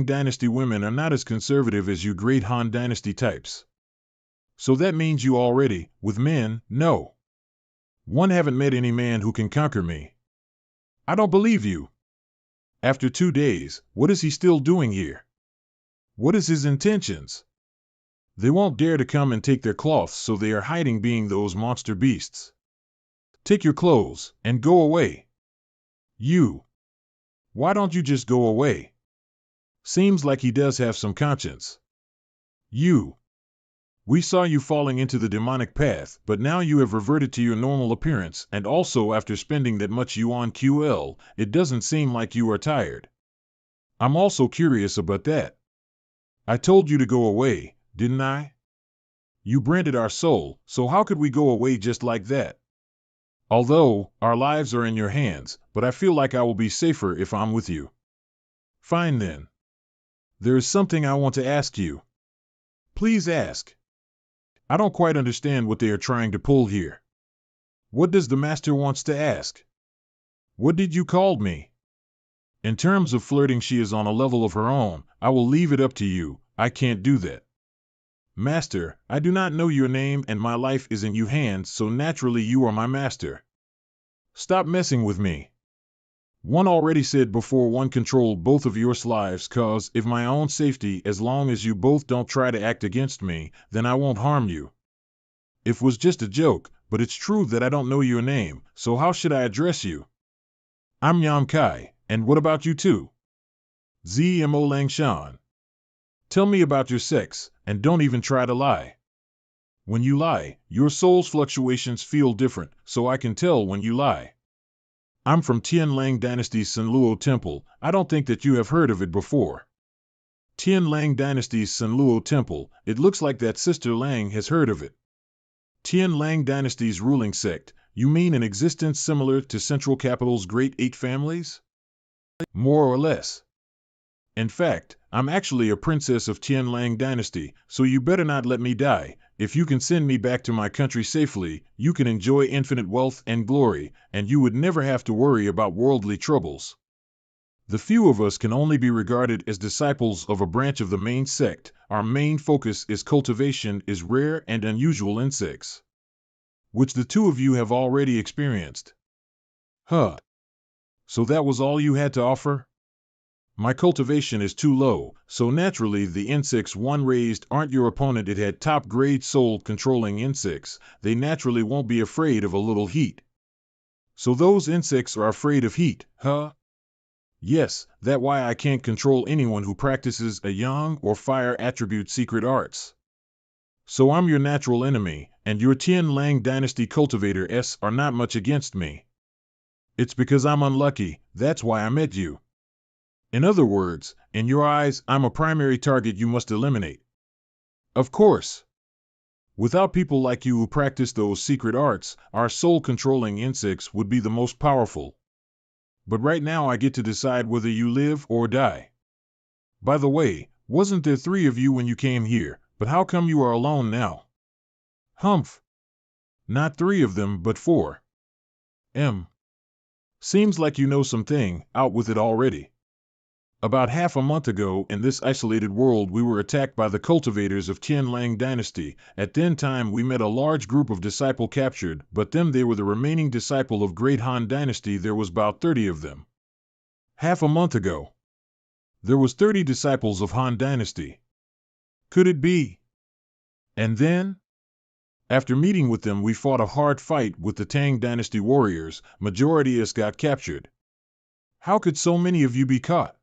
Dynasty women are not as conservative as you great Han Dynasty types. So that means you already, with men, no. One haven't met any man who can conquer me. I don't believe you. After 2 days, what is he still doing here? What is his intentions? They won't dare to come and take their cloths, so they are hiding being those monster beasts. Take your clothes, and go away. You. Why don't you just go away? Seems like he does have some conscience. You. We saw you falling into the demonic path, but now you have reverted to your normal appearance, and also after spending that much yuan QL, it doesn't seem like you are tired. I'm also curious about that. I told you to go away, didn't I? You branded our soul, so how could we go away just like that? Although, our lives are in your hands, but I feel like I will be safer if I'm with you. Fine then. There is something I want to ask you. Please ask. I don't quite understand what they are trying to pull here. What does the master wants to ask? What did you call me? In terms of flirting, she is on a level of her own. I will leave it up to you. I can't do that. Master, I do not know your name and my life is in your hands, so naturally you are my master. Stop messing with me. One already said before one controlled both of your lives, cause if my own safety, as long as you both don't try to act against me, then I won't harm you. It was just a joke, but it's true that I don't know your name, so how should I address you? I'm Yam Kai, and what about you too? ZMO Langshan. Tell me about your sex, and don't even try to lie. When you lie, your soul's fluctuations feel different, so I can tell when you lie. I'm from Tian Lang Dynasty's Sanluo Temple. I don't think that you have heard of it before. Tian Lang Dynasty's Sanluo Temple, it looks like that Sister Lang has heard of it. Tian Lang Dynasty's ruling sect, you mean an existence similar to Central Capital's Great Eight Families? More or less. In fact, I'm actually a princess of Tian Lang Dynasty, so you better not let me die. If you can send me back to my country safely, you can enjoy infinite wealth and glory, and you would never have to worry about worldly troubles. The few of us can only be regarded as disciples of a branch of the main sect. Our main focus is cultivation is rare and unusual insects, which the two of you have already experienced. Huh. So that was all you had to offer? My cultivation is too low, so naturally the insects one raised aren't your opponent. It had top-grade soul-controlling insects. They naturally won't be afraid of a little heat. So those insects are afraid of heat, huh? Yes, that's why I can't control anyone who practices a yang or fire attribute secret arts. So I'm your natural enemy, and your Tian Lang Dynasty cultivators are not much against me. It's because I'm unlucky, that's why I met you. In other words, in your eyes, I'm a primary target you must eliminate. Of course. Without people like you who practice those secret arts, our soul-controlling insects would be the most powerful. But right now I get to decide whether you live or die. By the way, wasn't there 3 of you when you came here, but how come you are alone now? Humph. Not 3 of them, but 4. Seems like you know something, out with it already. About half a month ago, in this isolated world, we were attacked by the cultivators of Tian Lang Dynasty. At that time, we met a large group of disciple captured, but they were the remaining disciple of Great Han Dynasty. There was about 30 of them. Half a month ago, there was 30 disciples of Han Dynasty. Could it be? And then? After meeting with them, we fought a hard fight with the Tang Dynasty warriors. Majority of us got captured. How could so many of you be caught?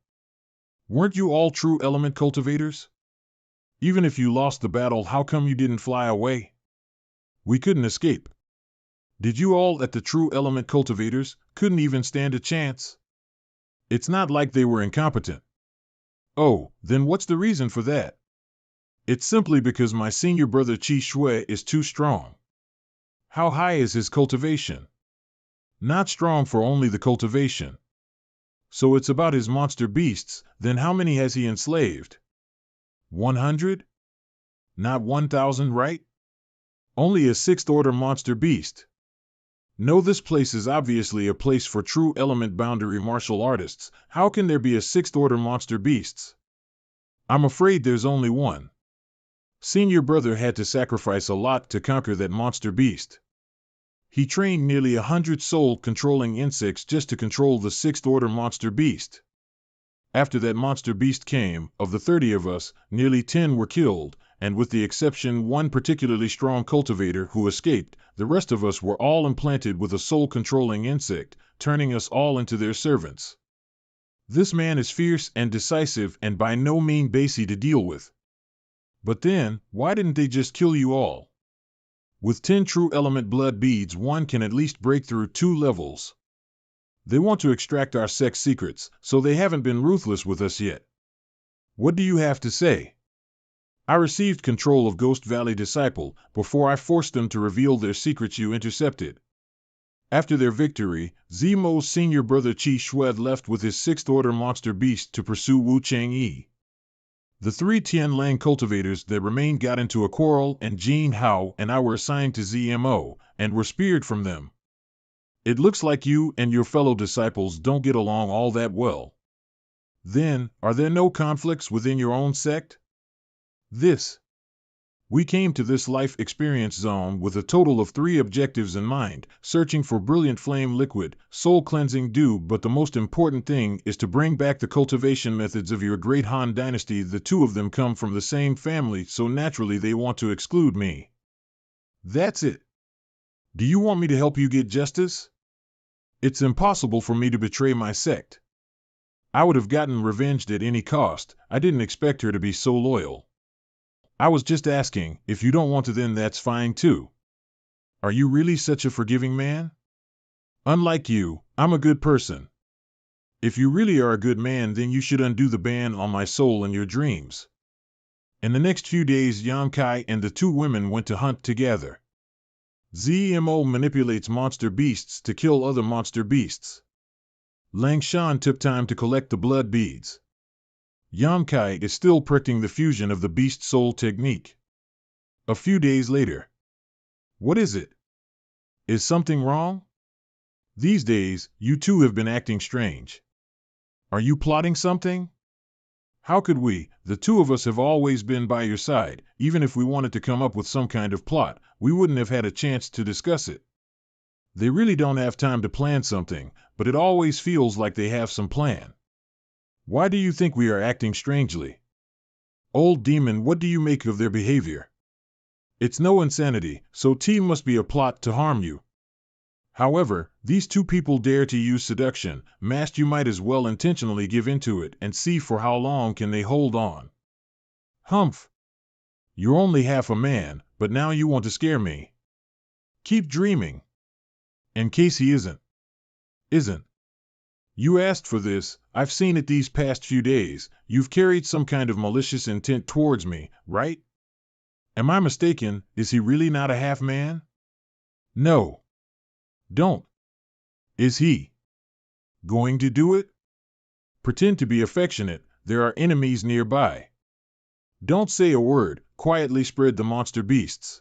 Weren't you all true element cultivators? Even if you lost the battle, how come you didn't fly away? We couldn't escape. Did you all at the true element cultivators couldn't even stand a chance? It's not like they were incompetent. Oh, then what's the reason for that? It's simply because my senior brother Qi Shui is too strong. How high is his cultivation? Not strong for only the cultivation. So it's about his monster beasts. Then how many has he enslaved? 100? Not 1,000, right? Only a 6th order monster beast. No, this place is obviously a place for true element boundary martial artists. How can there be a 6th order monster beasts? I'm afraid there's only one. Senior brother had to sacrifice a lot to conquer that monster beast. He trained nearly 100 soul-controlling insects just to control the sixth-order monster beast. After that monster beast came, of the 30 of us, nearly 10 were killed, and with the exception one particularly strong cultivator who escaped, the rest of us were all implanted with a soul-controlling insect, turning us all into their servants. This man is fierce and decisive and by no means easy to deal with. But then, why didn't they just kill you all? With 10 true element blood beads one can at least break through 2 levels. They want to extract our sex secrets, so they haven't been ruthless with us yet. What do you have to say? I received control of Ghost Valley Disciple before I forced them to reveal their secrets you intercepted. After their victory, Zemo's senior brother Chi Shued left with his sixth-order monster beast to pursue Wu Chang'e. The 3 Tianlang cultivators that remained got into a quarrel and Jin Hao and I were assigned to ZMO, and were speared from them. It looks like you and your fellow disciples don't get along all that well. Then, are there no conflicts within your own sect? We came to this life experience zone with a total of 3 objectives in mind, searching for brilliant flame liquid, soul-cleansing dew, but the most important thing is to bring back the cultivation methods of your great Han dynasty. The 2 of them come from the same family, so naturally they want to exclude me. That's it. Do you want me to help you get justice? It's impossible for me to betray my sect. I would have gotten revenge at any cost. I didn't expect her to be so loyal. I was just asking, if you don't want to then that's fine too. Are you really such a forgiving man? Unlike you, I'm a good person. If you really are a good man then you should undo the ban on my soul and your dreams. In the next few days Yang Kai and the 2 women went to hunt together. ZMO manipulates monster beasts to kill other monster beasts. Lang Shan took time to collect the blood beads. Yang Kai is still practicing the fusion of the beast soul technique. A few days later. What is it? Is something wrong? These days, you 2 have been acting strange. Are you plotting something? How could we? The 2 of us have always been by your side. Even if we wanted to come up with some kind of plot, we wouldn't have had a chance to discuss it. They really don't have time to plan something, but it always feels like they have some plan. Why do you think we are acting strangely? Old demon, what do you make of their behavior? It's no insanity, so T must be a plot to harm you. However, these 2 people dare to use seduction, masked. You might as well intentionally give into it and see for how long can they hold on. Humph! You're only half a man, but now you want to scare me. Keep dreaming. In case he isn't. You asked for this, I've seen it these past few days. You've carried some kind of malicious intent towards me, right? Am I mistaken? Is he really not a half-man? No. Don't. Is he going to do it? Pretend to be affectionate. There are enemies nearby. Don't say a word. Quietly spread the monster beasts.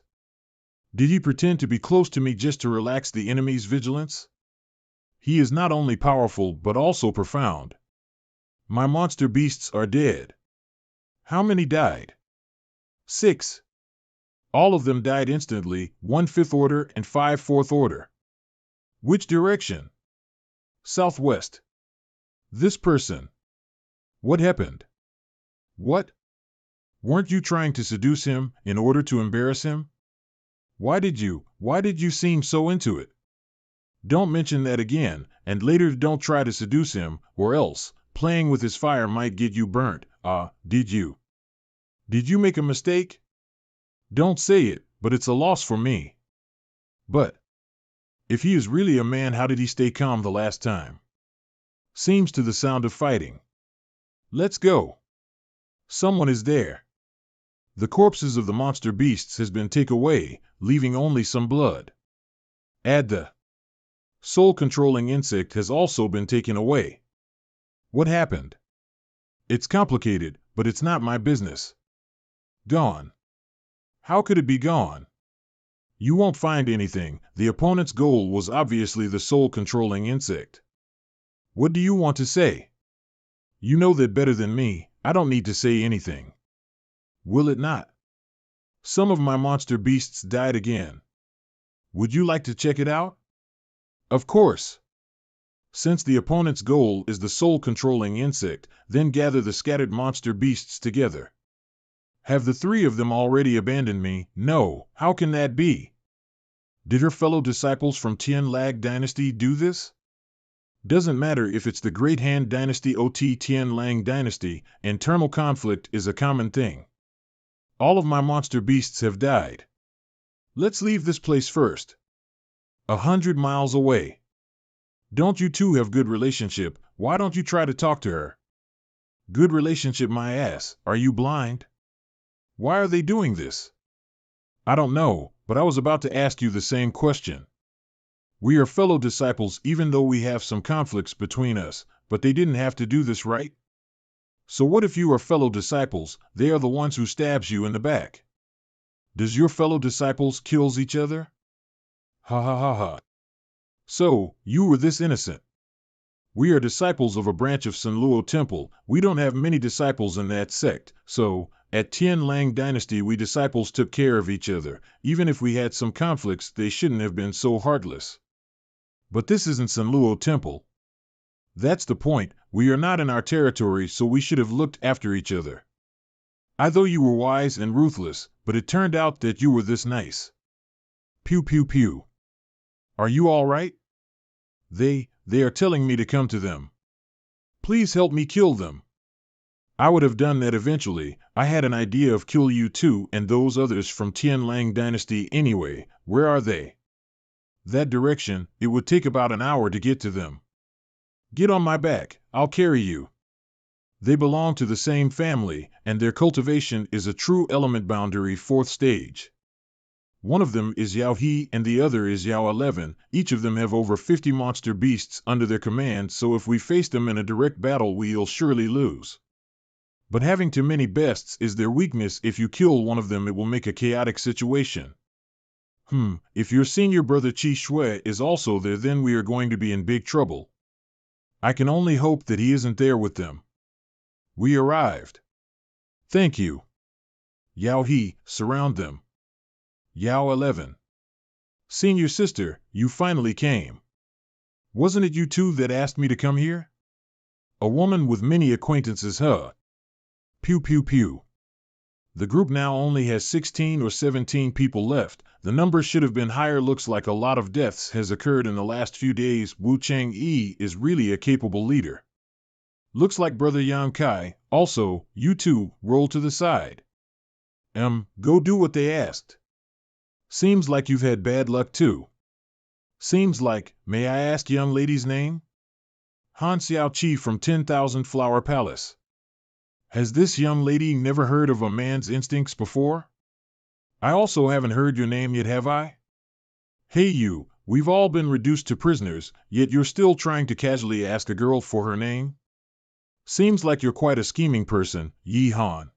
Did he pretend to be close to me just to relax the enemy's vigilance? He is not only powerful but also profound. My monster beasts are dead. How many died? 6. All of them died instantly, 1 5th order and 5 4th order. Which direction? Southwest. This person. What happened? What? Weren't you trying to seduce him in order to embarrass him? Why did you seem so into it? Don't mention that again, and later don't try to seduce him, or else, playing with his fire might get you burnt. Did you? Did you make a mistake? Don't say it, but it's a loss for me. But if he is really a man, how did he stay calm the last time? Seems to the sound of fighting. Let's go. Someone is there. The corpses of the monster beasts has been taken away, leaving only some blood. Add the soul-controlling insect has also been taken away. What happened? It's complicated, but it's not my business. Gone. How could it be gone? You won't find anything. The opponent's goal was obviously the soul-controlling insect. What do you want to say? You know that better than me. I don't need to say anything. Will it not? Some of my monster beasts died again. Would you like to check it out? Of course. Since the opponent's goal is the soul-controlling insect, then gather the scattered monster beasts together. Have the three of them already abandoned me? No, how can that be? Did her fellow disciples from Tian Lag Dynasty do this? Doesn't matter if it's the Great Han Dynasty or Tian Lang Dynasty, internal conflict is a common thing. All of my monster beasts have died. Let's leave this place first. 100 miles away. Don't you two have good relationship? Why don't you try to talk to her? Good relationship my ass, are you blind? Why are they doing this? I don't know, but I was about to ask you the same question. We are fellow disciples even though we have some conflicts between us, but they didn't have to do this, right? So what if you are fellow disciples, they are the ones who stabs you in the back? Does your fellow disciples kills each other? Ha ha ha ha. So, you were this innocent. We are disciples of a branch of Sun Luo Temple. We don't have many disciples in that sect, so, at Tian Lang Dynasty we disciples took care of each other. Even if we had some conflicts, they shouldn't have been so heartless. But this isn't Sun Luo Temple. That's the point, we are not in our territory, so we should have looked after each other. I thought you were wise and ruthless, but it turned out that you were this nice. Pew pew pew. Are you all right? They are telling me to come to them. Please help me kill them. I would have done that eventually. I had an idea of kill you too and those others from Tian Lang Dynasty anyway. Where are they? That direction, it would take about an hour to get to them. Get on my back, I'll carry you. They belong to the same family, and their cultivation is a true element boundary 4th stage. One of them is Yao He and the other is Yao 11. Each of them have over 50 monster beasts under their command, so if we face them in a direct battle we'll surely lose. But having too many beasts is their weakness. If you kill one of them it will make a chaotic situation. If your senior brother Qi Shui is also there, then we are going to be in big trouble. I can only hope that he isn't there with them. We arrived. Thank you. Yao He, surround them. Yao 11. Senior sister, you finally came. Wasn't it you two that asked me to come here? A woman with many acquaintances, huh? Pew pew pew. The group now only has 16 or 17 people left. The number should have been higher. Looks like a lot of deaths has occurred in the last few days. Wu Chang'e is really a capable leader. Looks like Brother Yang Kai. Also, you two, roll to the side. Go do what they asked. Seems like you've had bad luck too. Seems like, may I ask young lady's name? Han Xiao Qi from 10,000 Flower Palace. Has this young lady never heard of a man's instincts before? I also haven't heard your name yet, have I? Hey you, we've all been reduced to prisoners, yet you're still trying to casually ask a girl for her name? Seems like you're quite a scheming person, Yi Han.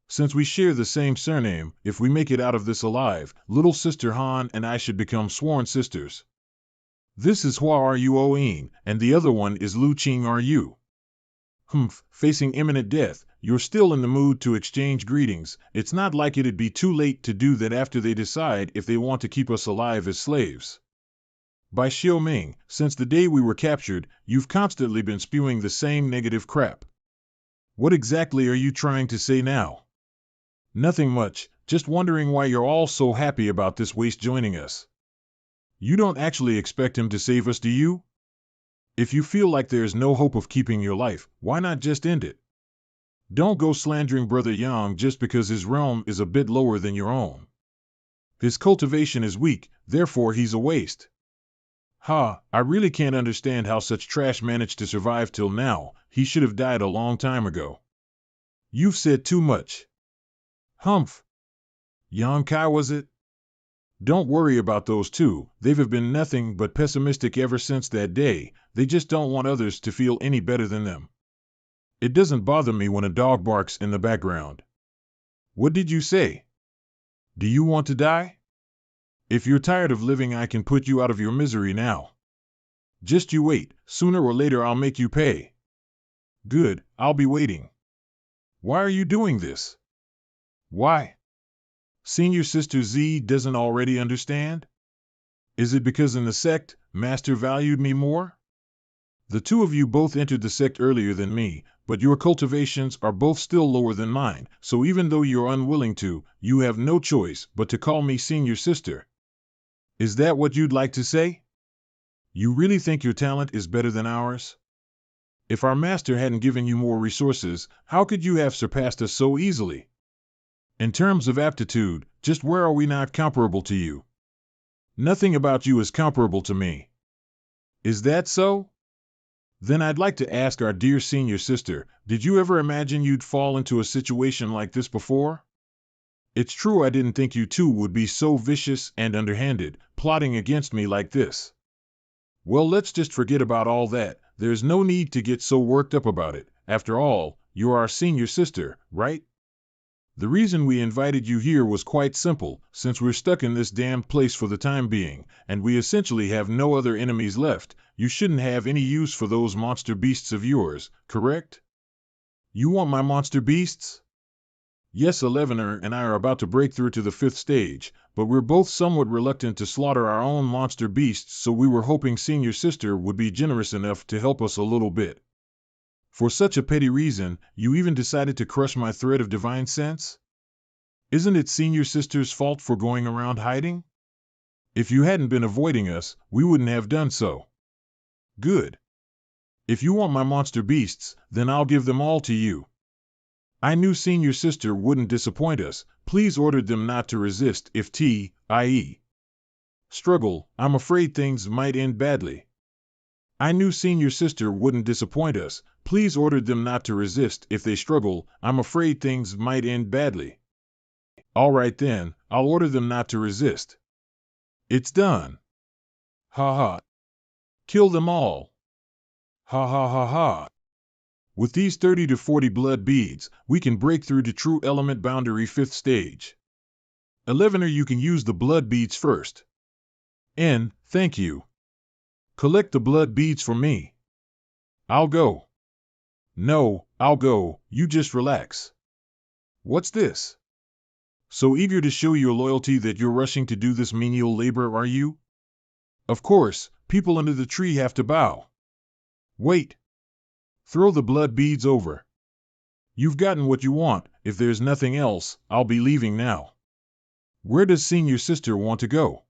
Since we share the same surname, if we make it out of this alive, little sister Han and I should become sworn sisters. This is Hua Ruoying, and the other one is Lu Qing Ru. Facing imminent death, you're still in the mood to exchange greetings. It's not like it'd be too late to do that after they decide if they want to keep us alive as slaves. By Xiao Ming, since the day we were captured, you've constantly been spewing the same negative crap. What exactly are you trying to say now? Nothing much, just wondering why you're all so happy about this waste joining us. You don't actually expect him to save us, do you? If you feel like there's no hope of keeping your life, why not just end it? Don't go slandering Brother Yang just because his realm is a bit lower than your own. His cultivation is weak, therefore he's a waste. I really can't understand how such trash managed to survive till now. He should have died a long time ago. You've said too much. Humph. Yang Kai, was it? Don't worry about those two, they've been nothing but pessimistic ever since that day. They just don't want others to feel any better than them. It doesn't bother me when a dog barks in the background. What did you say? Do you want to die? If you're tired of living, I can put you out of your misery now. Just you wait, sooner or later I'll make you pay. Good, I'll be waiting. Why are you doing this? Why? Senior Sister Z doesn't already understand? Is it because in the sect, Master valued me more? The two of you both entered the sect earlier than me, but your cultivations are both still lower than mine, so even though you're unwilling to, you have no choice but to call me Senior Sister. Is that what you'd like to say? You really think your talent is better than ours? If our master hadn't given you more resources, how could you have surpassed us so easily? In terms of aptitude, just where are we not comparable to you? Nothing about you is comparable to me. Is that so? Then I'd like to ask our dear senior sister, did you ever imagine you'd fall into a situation like this before? It's true I didn't think you two would be so vicious and underhanded, plotting against me like this. Well, let's just forget about all that. There's no need to get so worked up about it. After all, you're our senior sister, right? The reason we invited you here was quite simple, since we're stuck in this damned place for the time being, and we essentially have no other enemies left. You shouldn't have any use for those monster beasts of yours, correct? You want my monster beasts? Yes, Elevener and I are about to break through to the 5th stage, but we're both somewhat reluctant to slaughter our own monster beasts, so we were hoping Senior Sister would be generous enough to help us a little bit. For such a petty reason, you even decided to crush my thread of divine sense? Isn't it Senior Sister's fault for going around hiding? If you hadn't been avoiding us, we wouldn't have done so. Good. If you want my monster beasts, then I'll give them all to you. I knew Senior Sister wouldn't disappoint us. Please order them not to resist if i.e. struggle. I'm afraid things might end badly. I knew Senior Sister wouldn't disappoint us. Please order them not to resist if they struggle. I'm afraid things might end badly. All right then, I'll order them not to resist. It's done. Ha ha. Kill them all. Ha ha ha ha. With these 30 to 40 blood beads, we can break through to true element boundary 5th stage. Elevener, you can use the blood beads first. Thank you. Collect the blood beads for me. I'll go. No, I'll go, you just relax. What's this? So eager to show your loyalty that you're rushing to do this menial labor, are you? Of course, people under the tree have to bow. Wait. Throw the blood beads over. You've gotten what you want. If there's nothing else, I'll be leaving now. Where does Senior Sister want to go?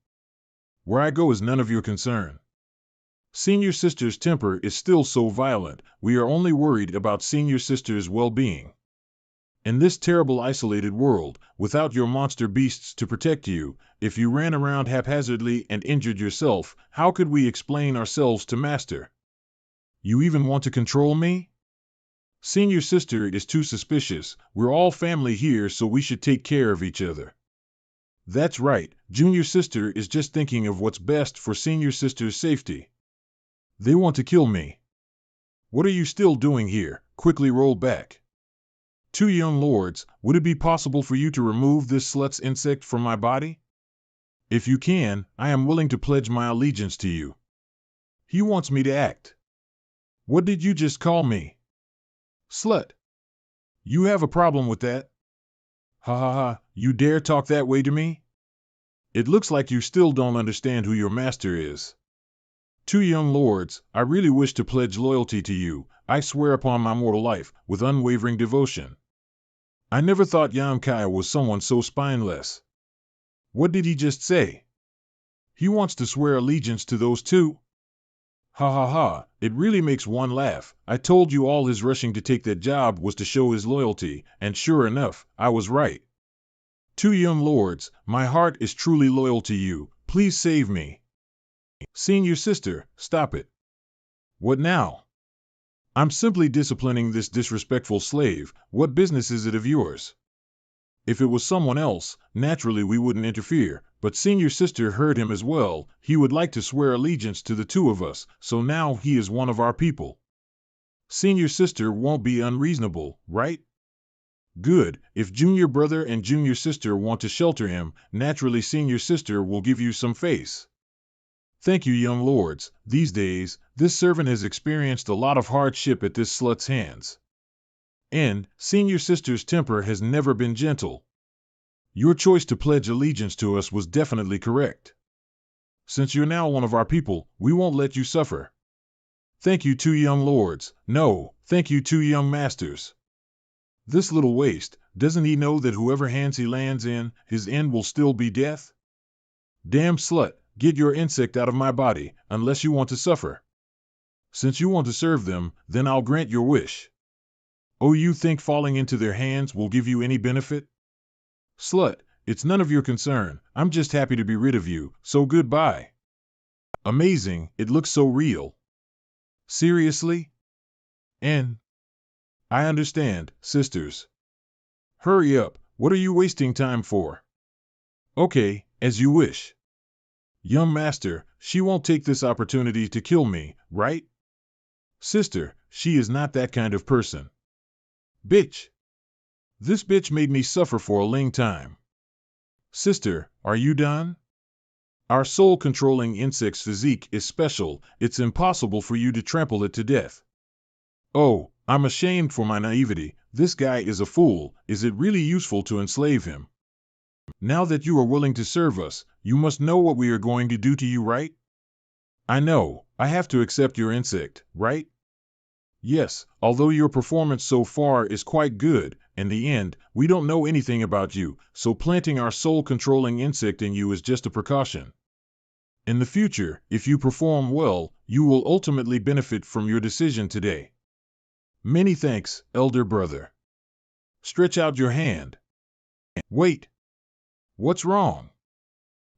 Where I go is none of your concern. Senior Sister's temper is still so violent, we are only worried about Senior Sister's well-being. In this terrible isolated world, without your monster beasts to protect you, if you ran around haphazardly and injured yourself, how could we explain ourselves to Master? You even want to control me? Senior Sister is too suspicious. We're all family here, so we should take care of each other. That's right, Junior Sister is just thinking of what's best for Senior Sister's safety. They want to kill me. What are you still doing here? Quickly roll back. Two young lords, would it be possible for you to remove this slut's insect from my body? If you can, I am willing to pledge my allegiance to you. He wants me to act. What did you just call me? Slut. You have a problem with that? Ha ha ha, you dare talk that way to me? It looks like you still don't understand who your master is. Two young lords, I really wish to pledge loyalty to you. I swear upon my mortal life, with unwavering devotion. I never thought Yamkai was someone so spineless. What did he just say? He wants to swear allegiance to those two? Ha ha ha, it really makes one laugh. I told you all his rushing to take that job was to show his loyalty, and sure enough, I was right. Two young lords, my heart is truly loyal to you. Please save me. Senior Sister, stop it. What now? I'm simply disciplining this disrespectful slave. What business is it of yours? If it was someone else, naturally we wouldn't interfere, but Senior Sister heard him as well. He would like to swear allegiance to the two of us, so now he is one of our people. Senior Sister won't be unreasonable, right? Good. If Junior Brother and Junior Sister want to shelter him, naturally Senior Sister will give you some face. Thank you, young lords. These days, this servant has experienced a lot of hardship at this slut's hands. And senior sister's temper has never been gentle. Your choice to pledge allegiance to us was definitely correct. Since you're now one of our people, we won't let you suffer. Thank you, two young lords. No, thank you, two young masters. This little waste, doesn't he know that whoever hands he lands in, his end will still be death? Damn slut, get your insect out of my body, unless you want to suffer. Since you want to serve them, then I'll grant your wish. Oh, you think falling into their hands will give you any benefit? Slut, it's none of your concern. I'm just happy to be rid of you, so goodbye. Amazing, it looks so real. Seriously? And I understand, sisters. Hurry up, what are you wasting time for? Okay, as you wish. Young master, she won't take this opportunity to kill me, right? Sister, she is not that kind of person. Bitch. This bitch made me suffer for a long time. Sister, are you done? Our soul-controlling insect's physique is special, it's impossible for you to trample it to death. Oh, I'm ashamed for my naivety, this guy is a fool, is it really useful to enslave him? Now that you are willing to serve us, you must know what we are going to do to you, right? I know, I have to accept your insect, right? Yes, although your performance so far is quite good, in the end, we don't know anything about you, so planting our soul-controlling insect in you is just a precaution. In the future, if you perform well, you will ultimately benefit from your decision today. Many thanks, elder brother. Stretch out your hand. Wait. What's wrong?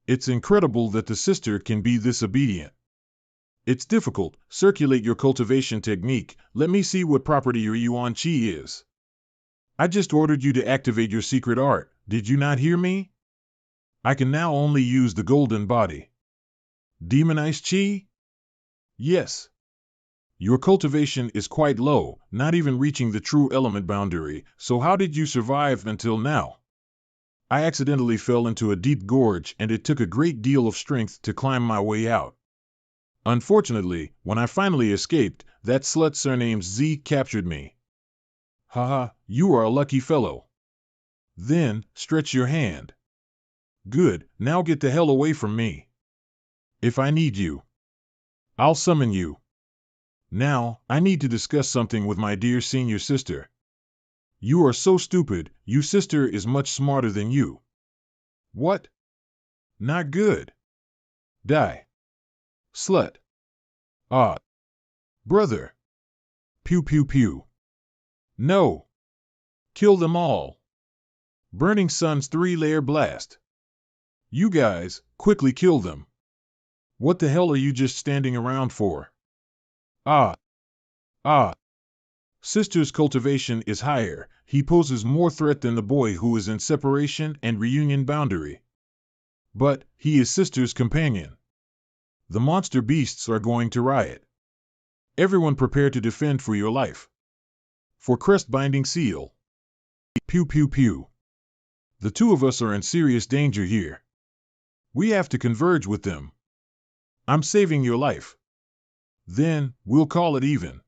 It's incredible that the sister can be this obedient. It's difficult. Circulate your cultivation technique. Let me see what property your Yuan Qi is. I just ordered you to activate your secret art. Did you not hear me? I can now only use the golden body. Demonized Qi? Yes. Your cultivation is quite low, not even reaching the true element boundary, so how did you survive until now? I accidentally fell into a deep gorge and it took a great deal of strength to climb my way out. Unfortunately, when I finally escaped, that slut surnamed Z captured me. Haha, you are a lucky fellow. Then, stretch your hand. Good, now get the hell away from me. If I need you, I'll summon you. Now, I need to discuss something with my dear senior sister. You are so stupid, your sister is much smarter than you. What? Not good. Die. Slut. Ah. Brother. Pew pew pew. No. Kill them all. Burning Sun's 3-layer blast. You guys, quickly kill them. What the hell are you just standing around for? Ah. Ah. Sister's cultivation is higher. He poses more threat than the boy who is in separation and reunion boundary. But, he is sister's companion. The monster beasts are going to riot. Everyone prepare to defend for your life. For crest-binding seal. Pew pew pew. The two of us are in serious danger here. We have to converge with them. I'm saving your life. Then, we'll call it even.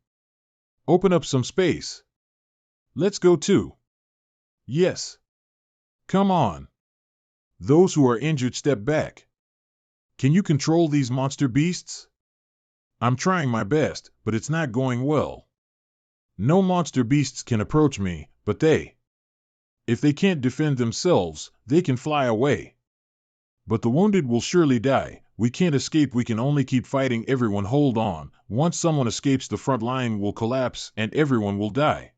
Open up some space. Let's go too. Yes. Come on. Those who are injured step back. Can you control these monster beasts? I'm trying my best, but it's not going well. No monster beasts can approach me, but if they can't defend themselves, they can fly away. But the wounded will surely die. We can't escape, we can only keep fighting. Everyone hold on. Once someone escapes, the front line will collapse and everyone will die.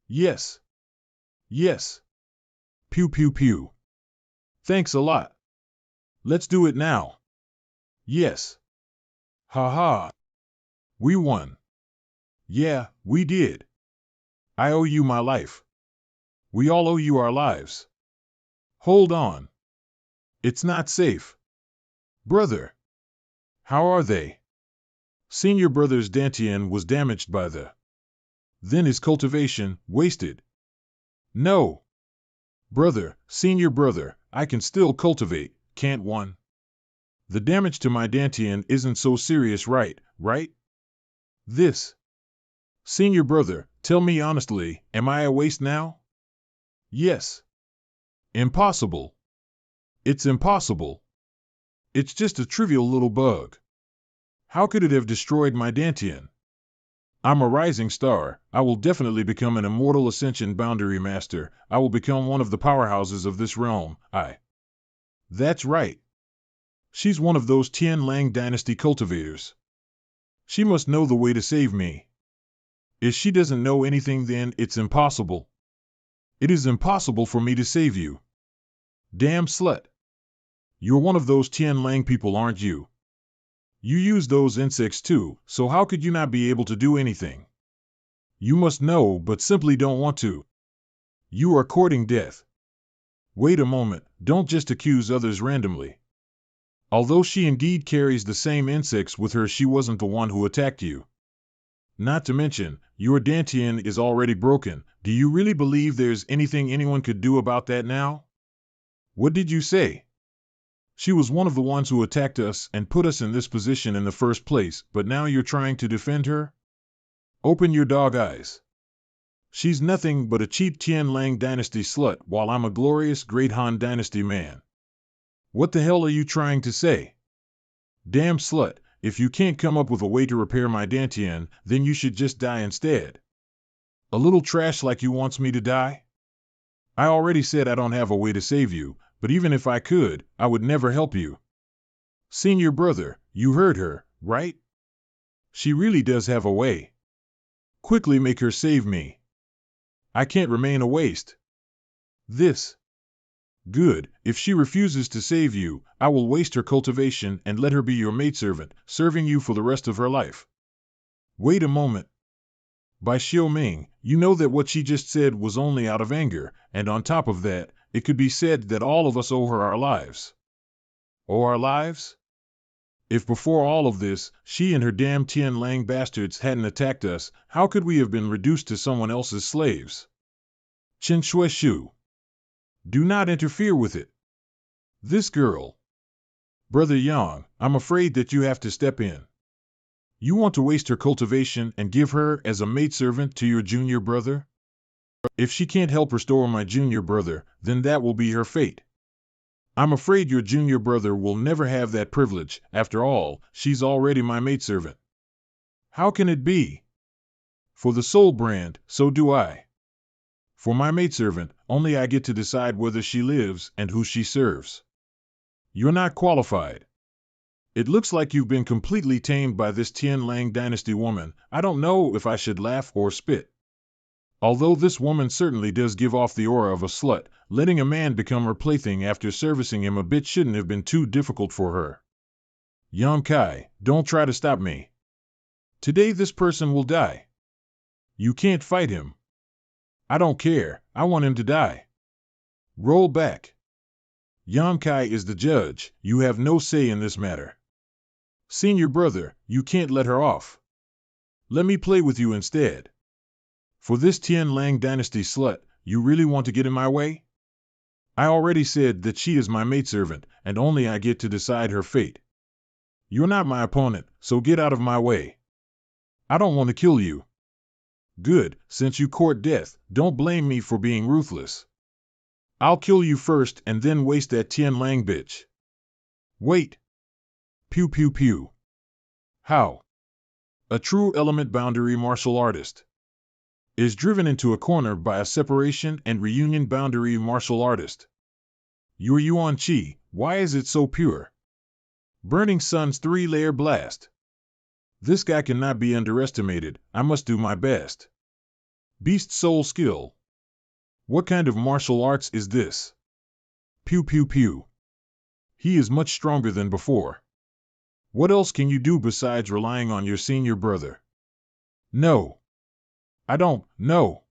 Yes. Yes. Pew pew pew. Thanks a lot. Let's do it now. Yes. Ha ha. We won. Yeah, we did. I owe you my life. We all owe you our lives. Hold on. It's not safe. Brother. How are they? Senior brother's dantian was damaged by then his cultivation, wasted. No. Brother, senior brother, I can still cultivate, can't one? The damage to my dantian isn't so serious, right? This. Senior brother, tell me honestly, am I a waste now? Yes. Impossible. It's impossible. It's just a trivial little bug. How could it have destroyed my Dantian? I'm a rising star. I will definitely become an immortal ascension boundary master. I will become one of the powerhouses of this realm. That's right. She's one of those Tian Lang dynasty cultivators. She must know the way to save me. If she doesn't know anything, then it's impossible. It is impossible for me to save you. Damn slut. You're one of those Tian Lang people, aren't you? You use those insects too, so how could you not be able to do anything? You must know, but simply don't want to. You are courting death. Wait a moment, don't just accuse others randomly. Although she indeed carries the same insects with her, she wasn't the one who attacked you. Not to mention, your Dantian is already broken. Do you really believe there's anything anyone could do about that now? What did you say? She was one of the ones who attacked us and put us in this position in the first place, but now you're trying to defend her? Open your dog eyes. She's nothing but a cheap Tian Lang dynasty slut, while I'm a glorious great Han dynasty man. What the hell are you trying to say? Damn slut, if you can't come up with a way to repair my Dantian, then you should just die instead. A little trash like you wants me to die? I already said I don't have a way to save you, but even if I could, I would never help you. Senior brother, you heard her, right? She really does have a way. Quickly make her save me. I can't remain a waste. This. Good, if she refuses to save you, I will waste her cultivation and let her be your maidservant, serving you for the rest of her life. Wait a moment. By Xiao Ming, you know that what she just said was only out of anger, and on top of that, it could be said that all of us owe her our lives. Owe our lives? If before all of this, she and her damn Tian Lang bastards hadn't attacked us, how could we have been reduced to someone else's slaves? Chen Shui Shu. Do not interfere with it. This girl. Brother Yang, I'm afraid that you have to step in. You want to waste her cultivation and give her as a maidservant to your junior brother? If she can't help restore my junior brother, then that will be her fate. I'm afraid your junior brother will never have that privilege. After all, she's already my maidservant. How can it be? For the soul brand, so do I. For my maidservant, only I get to decide whether she lives and who she serves. You're not qualified. It looks like you've been completely tamed by this Tian Lang dynasty woman. I don't know if I should laugh or spit. Although this woman certainly does give off the aura of a slut, letting a man become her plaything after servicing him a bit shouldn't have been too difficult for her. Yang Kai, don't try to stop me. Today this person will die. You can't fight him. I don't care, I want him to die. Roll back. Yang Kai is the judge, you have no say in this matter. Senior brother, you can't let her off. Let me play with you instead. For this Tian Lang dynasty slut, you really want to get in my way? I already said that she is my maidservant, and only I get to decide her fate. You're not my opponent, so get out of my way. I don't want to kill you. Good, since you court death, don't blame me for being ruthless. I'll kill you first and then waste that Tian Lang bitch. Wait. Pew pew pew. How? A true element boundary martial artist is driven into a corner by a separation and reunion boundary martial artist. Your Yuan Qi, why is it so pure? Burning Sun's 3-layer blast. This guy cannot be underestimated, I must do my best. Beast soul skill. What kind of martial arts is this? Pew pew pew. He is much stronger than before. What else can you do besides relying on your senior brother? No. I don't, no.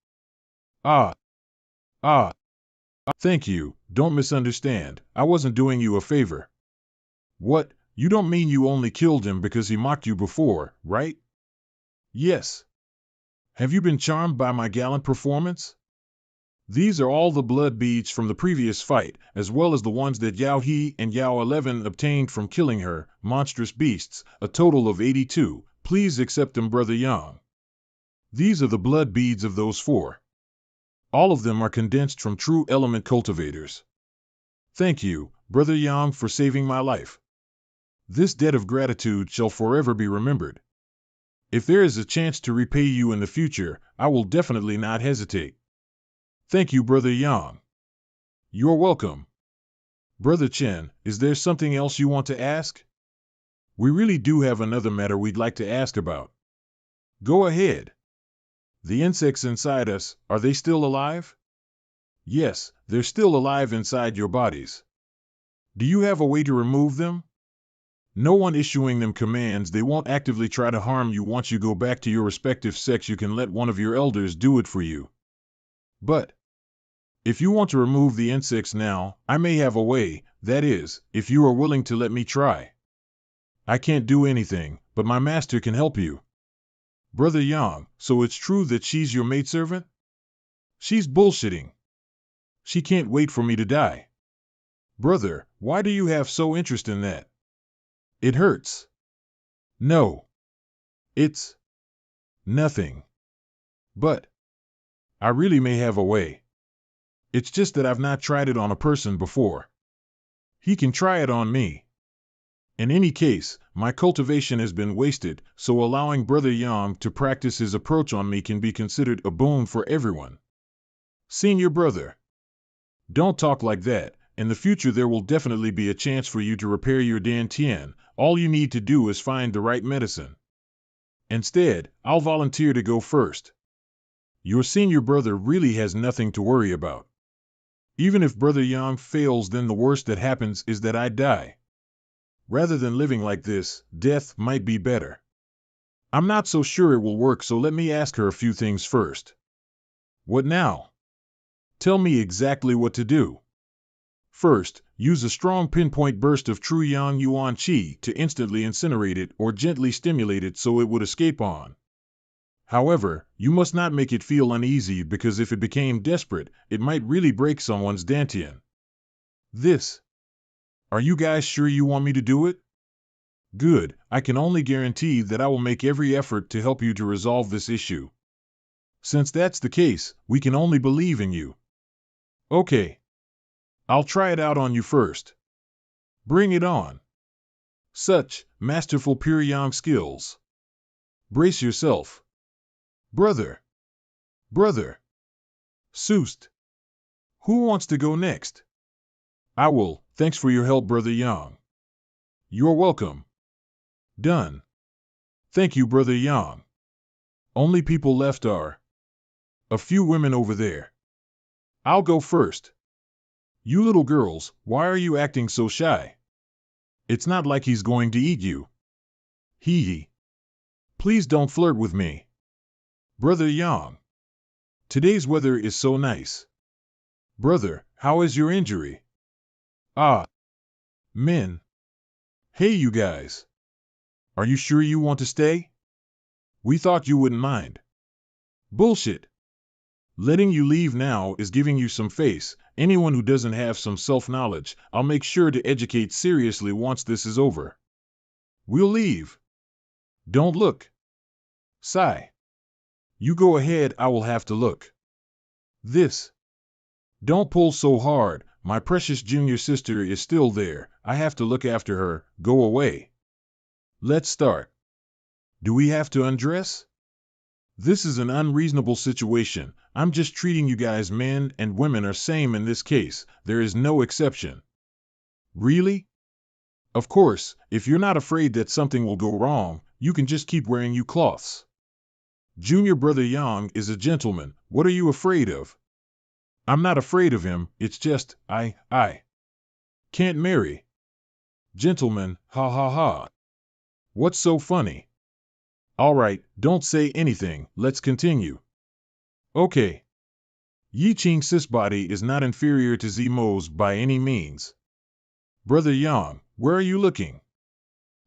Thank you, don't misunderstand, I wasn't doing you a favor. What, you don't mean you only killed him because he mocked you before, right? Yes. Have you been charmed by my gallant performance? These are all the blood beads from the previous fight, as well as the ones that Yao He and Yao 11 obtained from killing her, monstrous beasts, a total of 82, please accept them, Brother Yang. These are the blood beads of those four. All of them are condensed from true element cultivators. Thank you, Brother Yang, for saving my life. This debt of gratitude shall forever be remembered. If there is a chance to repay you in the future, I will definitely not hesitate. Thank you, Brother Yang. You're welcome. Brother Chen, is there something else you want to ask? We really do have another matter we'd like to ask about. Go ahead. The insects inside us, are they still alive? Yes, they're still alive inside your bodies. Do you have a way to remove them? No one issuing them commands. They won't actively try to harm you. Once you go back to your respective sex, you can let one of your elders do it for you. But if you want to remove the insects now, I may have a way, that is, if you are willing to let me try. I can't do anything, but my master can help you. Brother Yang, so it's true that she's your maidservant? She's bullshitting. She can't wait for me to die. Brother, why do you have so interest in that? It hurts. No. It's nothing. But I really may have a way. It's just that I've not tried it on a person before. He can try it on me. In any case, my cultivation has been wasted, so allowing Brother Yang to practice his approach on me can be considered a boon for everyone. Senior brother, don't talk like that. In the future there will definitely be a chance for you to repair your dantian. All you need to do is find the right medicine. Instead, I'll volunteer to go first. Your senior brother really has nothing to worry about. Even if Brother Yang fails, then the worst that happens is that I die. Rather than living like this, death might be better. I'm not so sure it will work, so let me ask her a few things first. What now? Tell me exactly what to do. First, use a strong pinpoint burst of true Yang Yuan Qi to instantly incinerate it or gently stimulate it so it would escape on. However, you must not make it feel uneasy, because if it became desperate, it might really break someone's dantian. This. Are you guys sure you want me to do it? Good, I can only guarantee that I will make every effort to help you to resolve this issue. Since that's the case, we can only believe in you. Okay. I'll try it out on you first. Bring it on. Such masterful pure Yang skills. Brace yourself. Brother. Brother. Soust. Who wants to go next? I will. Thanks for your help, Brother Yang. You're welcome. Done. Thank you, Brother Yang. Only people left are a few women over there. I'll go first. You little girls, why are you acting so shy? It's not like he's going to eat you. Hee hee. Please don't flirt with me. Brother Yang. Today's weather is so nice. Brother, how is your injury? Ah. Men. Hey you guys. Are you sure you want to stay? We thought you wouldn't mind. Bullshit. Letting you leave now is giving you some face. Anyone who doesn't have some self-knowledge, I'll make sure to educate seriously once this is over. We'll leave. Don't look. Sigh. You go ahead, I will have to look. This. Don't pull so hard, my precious junior sister is still there, I have to look after her, go away. Let's start. Do we have to undress? This is an unreasonable situation. I'm just treating you guys. Men and women are same in this case. There is no exception. Really? Of course, if you're not afraid that something will go wrong, you can just keep wearing you cloths. Junior Brother Yang is a gentleman. What are you afraid of? I'm not afraid of him. It's just, I can't marry. Gentleman, ha ha ha. What's so funny? All right, don't say anything, let's continue. Okay. Yi Qing Sis body is not inferior to Zimo's by any means. Brother Yang, where are you looking?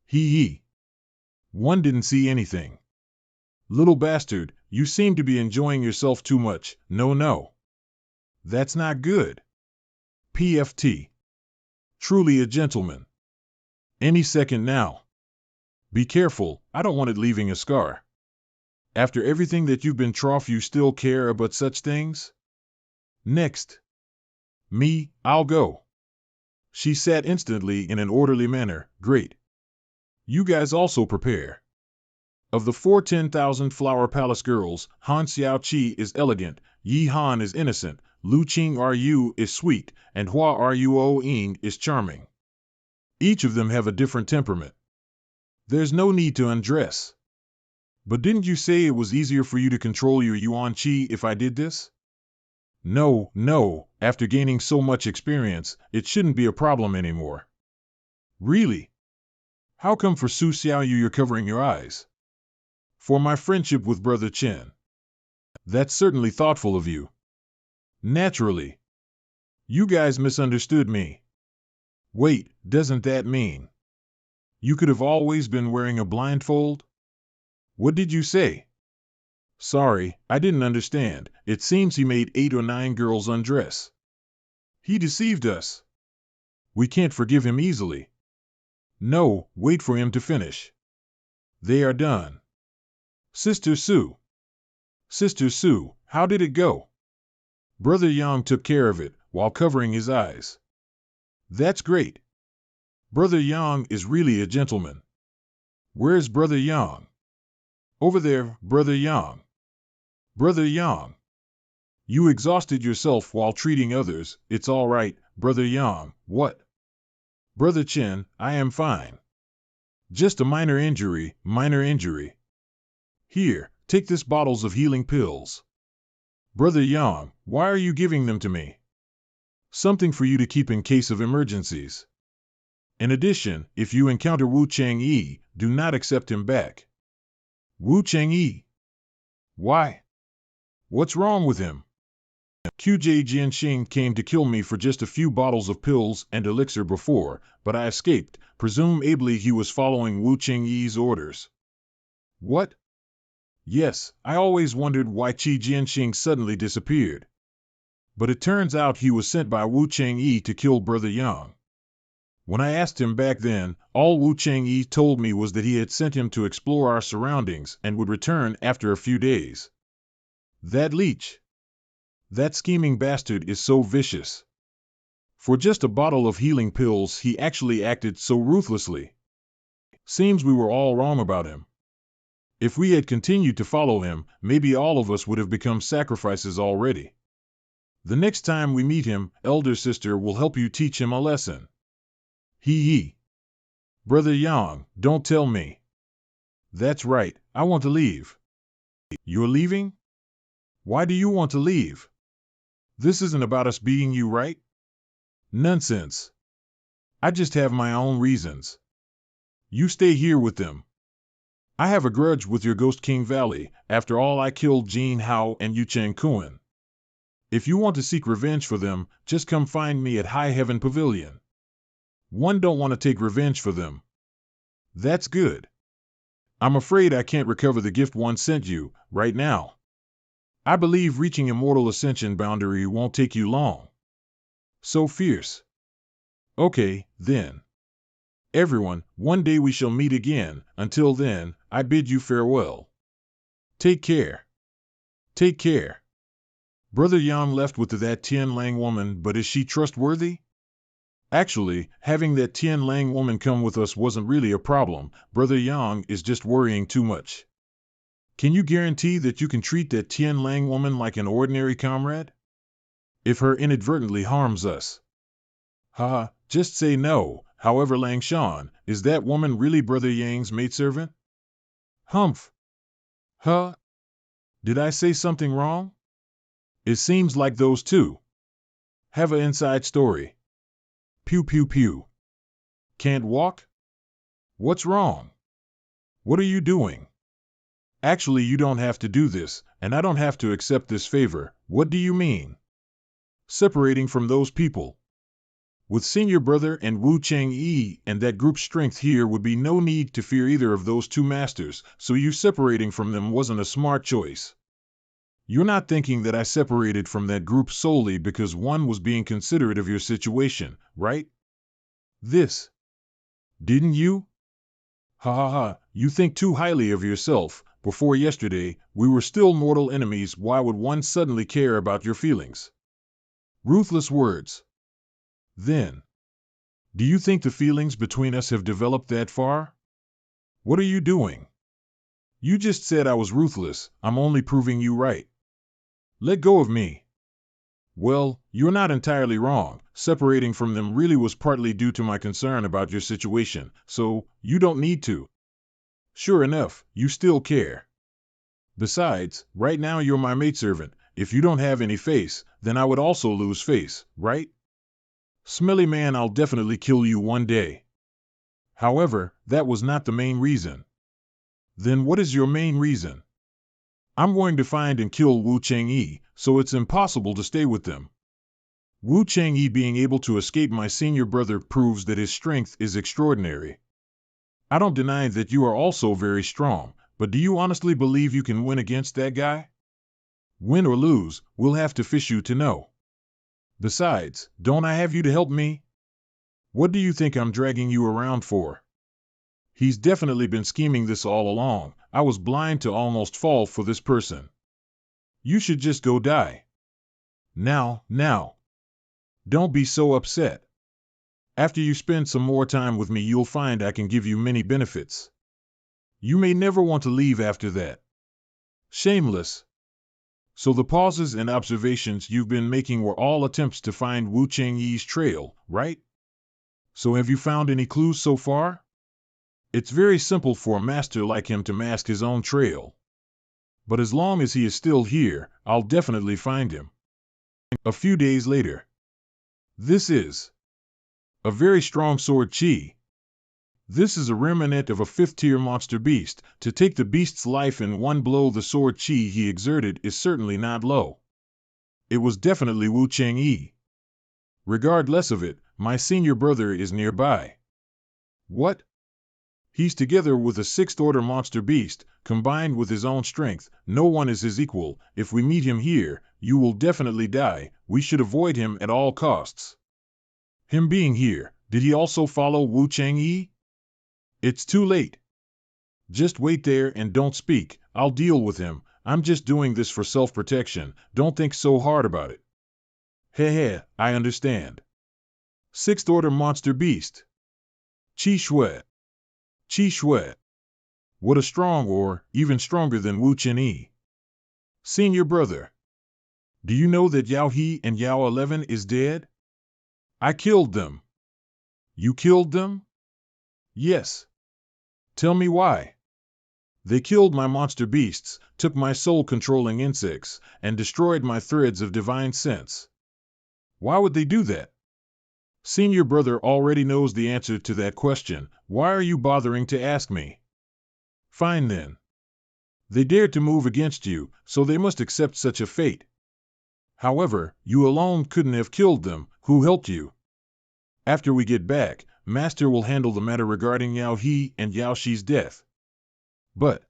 Hee. One didn't see anything. Little bastard, you seem to be enjoying yourself too much. No. That's not good. PFT. Truly a gentleman. Any second now. Be careful, I don't want it leaving a scar. After everything that you've been through, you still care about such things? Next. Me, I'll go. She said instantly in an orderly manner. Great. You guys also prepare. Of the 10,000 Flower Palace girls, Han Xiaoqi is elegant, Yi Han is innocent, Lu Qing Ru is sweet, and Hua Ruo Ying is charming. Each of them have a different temperament. There's no need to undress. But didn't you say it was easier for you to control your Yuan Qi if I did this? No, after gaining so much experience, it shouldn't be a problem anymore. Really? How come for Su Xiaoyu you're covering your eyes? For my friendship with Brother Chen. That's certainly thoughtful of you. Naturally. You guys misunderstood me. Wait, doesn't that mean you could have always been wearing a blindfold? What did you say? Sorry, I didn't understand. It seems he made 8 or 9 girls undress. He deceived us. We can't forgive him easily. No, wait for him to finish. They are done. Sister Su. Sister Su, how did it go? Brother Yang took care of it, while covering his eyes. That's great. Brother Yang is really a gentleman. Where's Brother Yang? Over there, Brother Yang. Brother Yang. You exhausted yourself while treating others. It's all right, Brother Yang. What? Brother Chen, I am fine. Just a minor injury. Here, take this bottles of healing pills. Brother Yang, why are you giving them to me? Something for you to keep in case of emergencies. In addition, if you encounter Wu Changyi, do not accept him back. Wu Changyi? Why? What's wrong with him? QJ Jianxing came to kill me for just a few bottles of pills and elixir before, but I escaped. Presumably he was following Wu Changyi's orders. What? Yes, I always wondered why Qi Jianxing suddenly disappeared. But it turns out he was sent by Wu Changyi to kill Brother Yang. When I asked him back then, all Wu Changyi told me was that he had sent him to explore our surroundings and would return after a few days. That leech. That scheming bastard is so vicious. For just a bottle of healing pills he actually acted so ruthlessly. Seems we were all wrong about him. If we had continued to follow him, maybe all of us would have become sacrifices already. The next time we meet him, elder sister will help you teach him a lesson. Hee. Brother Yang, don't tell me. That's right, I want to leave. You're leaving? Why do you want to leave? This isn't about us beating you, right? Nonsense. I just have my own reasons. You stay here with them. I have a grudge with your Ghost King Valley. After all, I killed Jin Hao and Yu Chen Kuan. If you want to seek revenge for them, just come find me at High Heaven Pavilion. One don't want to take revenge for them. That's good. I'm afraid I can't recover the gift one sent you, right now. I believe reaching immortal ascension boundary won't take you long. So fierce. Okay, then. Everyone, one day we shall meet again. Until then, I bid you farewell. Take care. Take care. Brother Yang left with that Tian Lang woman, but is she trustworthy? Actually, having that Tian Lang woman come with us wasn't really a problem. Brother Yang is just worrying too much. Can you guarantee that you can treat that Tian Lang woman like an ordinary comrade? If her inadvertently harms us. Just say no. However, Lang Shan, is that woman really Brother Yang's maidservant? Humph. Did I say something wrong? It seems like those two have an inside story. Pew pew pew. Can't walk? What's wrong? What are you doing? Actually, you don't have to do this, and I don't have to accept this favor. What do you mean? Separating from those people. With Senior Brother and Wu Changyi and that group's strength here would be no need to fear either of those two masters, so you separating from them wasn't a smart choice. You're not thinking that I separated from that group solely because one was being considerate of your situation, right? This. Didn't you? You think too highly of yourself. before yesterday, we were still mortal enemies. Why would one suddenly care about your feelings? Ruthless words. Then, do you think the feelings between us have developed that far? What are you doing? You just said I was ruthless. I'm only proving you right. Let go of me. Well, you're not entirely wrong. Separating from them really was partly due to my concern about your situation, so you don't need to. Sure enough, you still care. Besides, right now you're my maidservant. If you don't have any face, then I would also lose face, right? Smelly man, I'll definitely kill you one day. However, that was not the main reason. Then what is your main reason? I'm going to find and kill Wu Chang'e, so it's impossible to stay with them. Wu Chang'e being able to escape my senior brother proves that his strength is extraordinary. I don't deny that you are also very strong, but do you honestly believe you can win against that guy? Win or lose, we'll have to fish you to know. Besides, don't I have you to help me? What do you think I'm dragging you around for? He's definitely been scheming this all along. I was blind to almost fall for this person. You should just go die. Now. Don't be so upset. After you spend some more time with me, you'll find I can give you many benefits. You may never want to leave after that. Shameless. So the pauses and observations you've been making were all attempts to find Wu Chang'e's trail, right? So have you found any clues so far? It's very simple for a master like him to mask his own trail. But as long as he is still here, I'll definitely find him. A few days later. This is a very strong sword chi. This is a remnant of a 5th-tier monster beast. To take the beast's life in one blow, the sword chi he exerted is certainly not low. It was definitely Wu Chang'e. Regardless of it, my senior brother is nearby. What? He's together with a 6th-order monster beast, combined with his own strength. No one is his equal. If we meet him here, you will definitely die. We should avoid him at all costs. Him being here, did he also follow Wu Chang'e? It's too late. Just wait there and don't speak. I'll deal with him. I'm just doing this for self-protection. Don't think so hard about it. Heh, I understand. 6th-order monster beast. Chi Shui. Chi Shui. What a strong, or even stronger than Wu Chang'e. Senior brother. Do you know that Yao He and Yao 11 is dead? I killed them. You killed them? Yes. Tell me why. They killed my monster beasts, took my soul-controlling insects, and destroyed my threads of divine sense. Why would they do that? Senior brother already knows the answer to that question. Why are you bothering to ask me? Fine then. They dared to move against you, so they must accept such a fate. However, you alone couldn't have killed them. Who helped you? After we get back, Master will handle the matter regarding Yao He and Yao Shi's death. But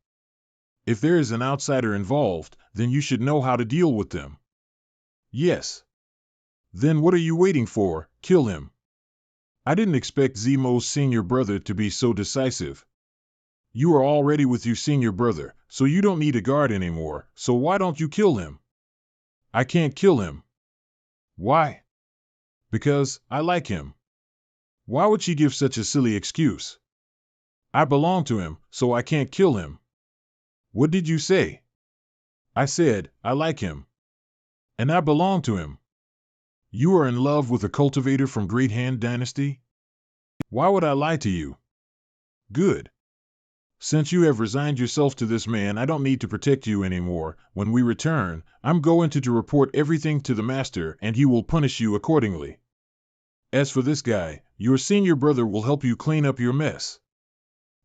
if there is an outsider involved, then you should know how to deal with them. Yes. Then what are you waiting for? Kill him. I didn't expect Zemo's senior brother to be so decisive. You are already with your senior brother, so you don't need a guard anymore, so why don't you kill him? I can't kill him. Why? Because I like him. Why would she give such a silly excuse? I belong to him, so I can't kill him. What did you say? I said, I like him. And I belong to him. You are in love with a cultivator from Great Han Dynasty? Why would I lie to you? Good. Since you have resigned yourself to this man, I don't need to protect you anymore. When we return, I'm going to report everything to the master and he will punish you accordingly. As for this guy, your senior brother will help you clean up your mess.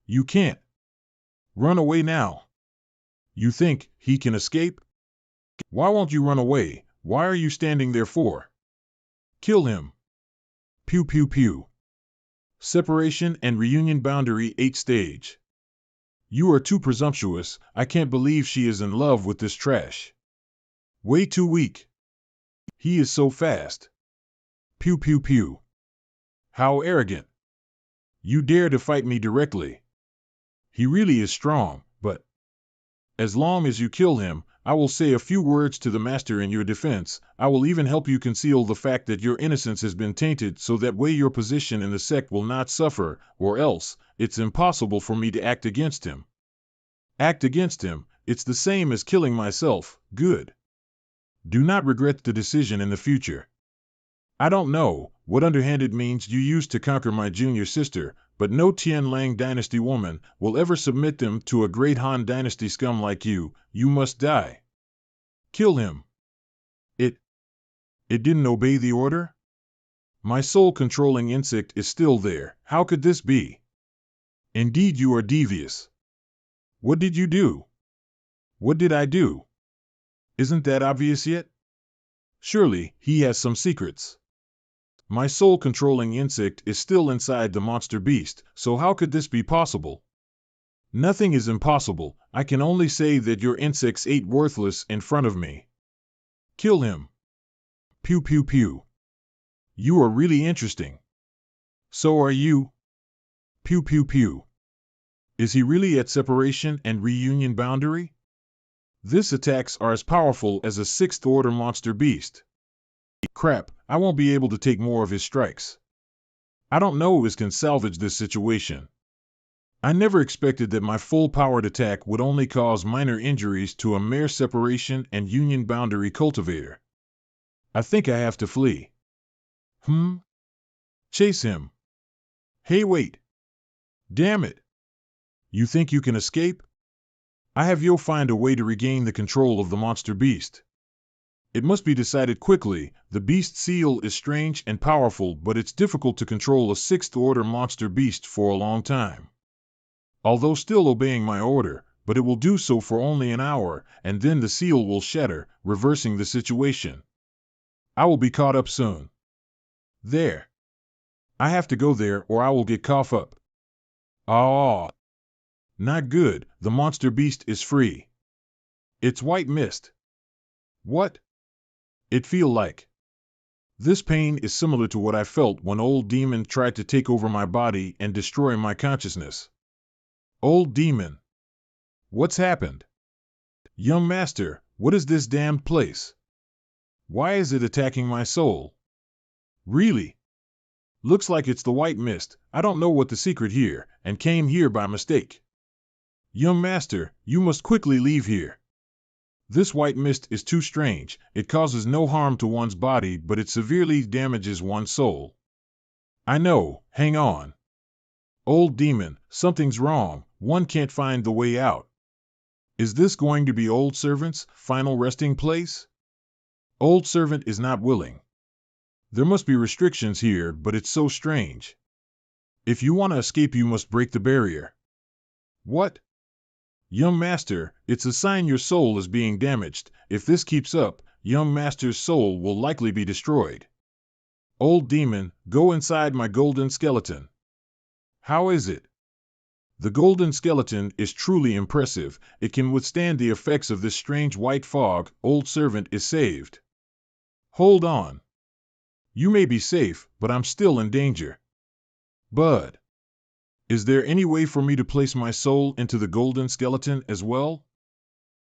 You can't. Run away now. You think he can escape? Why won't you run away? Why are you standing there for? Kill him. Pew pew pew. Separation and reunion boundary 8 stage. You are too presumptuous. I can't believe she is in love with this trash. Way too weak. He is so fast. Pew pew pew. How arrogant. You dare to fight me directly. He really is strong, but As long as you kill him, I will say a few words to the master in your defense. I will even help you conceal the fact that your innocence has been tainted so that way your position in the sect will not suffer, or else, it's impossible for me to act against him. Act against him, it's the same as killing myself. Good. Do not regret the decision in the future. I don't know what underhanded means you used to conquer my junior sister, but no Tianlang dynasty woman will ever submit them to a great Han dynasty scum like you. You must die. Kill him. It didn't obey the order? My soul-controlling insect is still there. How could this be? Indeed you are devious. What did you do? What did I do? Isn't that obvious yet? Surely, he has some secrets. My soul-controlling insect is still inside the monster beast, so how could this be possible? Nothing is impossible. I can only say that your insects ate worthless in front of me. Kill him. Pew pew pew. You are really interesting. So are you. Pew pew pew. Is he really at separation and reunion boundary? This attacks are as powerful as a sixth-order monster beast. Crap, I won't be able to take more of his strikes. I don't know if can salvage this situation. I never expected that my full-powered attack would only cause minor injuries to a mere separation and union boundary cultivator. I think I have to flee. Chase him. Hey wait. Damn it. You think you can escape? I have you'll find a way to regain the control of the monster beast. It must be decided quickly. The beast seal is strange and powerful, but it's difficult to control a sixth-order monster beast for a long time. Although still obeying my order, but it will do so for only an hour, and then the seal will shatter, reversing the situation. I will be caught up soon. There. I have to go there or I will get cough up. Ah. Not good, the monster beast is free. It's white mist. What? It feel like. This pain is similar to what I felt when old demon tried to take over my body and destroy my consciousness. Old demon. What's happened? Young master, what is this damned place? Why is it attacking my soul? Really? Looks like it's the white mist. I don't know what the secret here, and came here by mistake. Young master, you must quickly leave here. This white mist is too strange. It causes no harm to one's body, but it severely damages one's soul. I know, hang on. Old demon, something's wrong. One can't find the way out. Is this going to be old servant's final resting place? Old servant is not willing. There must be restrictions here, but it's so strange. If you want to escape, you must break the barrier. What? Young master, it's a sign your soul is being damaged. If this keeps up, young master's soul will likely be destroyed. Old demon, go inside my golden skeleton. How is it? The golden skeleton is truly impressive. It can withstand the effects of this strange white fog. Old servant is saved. Hold on. You may be safe, but I'm still in danger. Bud. Is there any way for me to place my soul into the golden skeleton as well?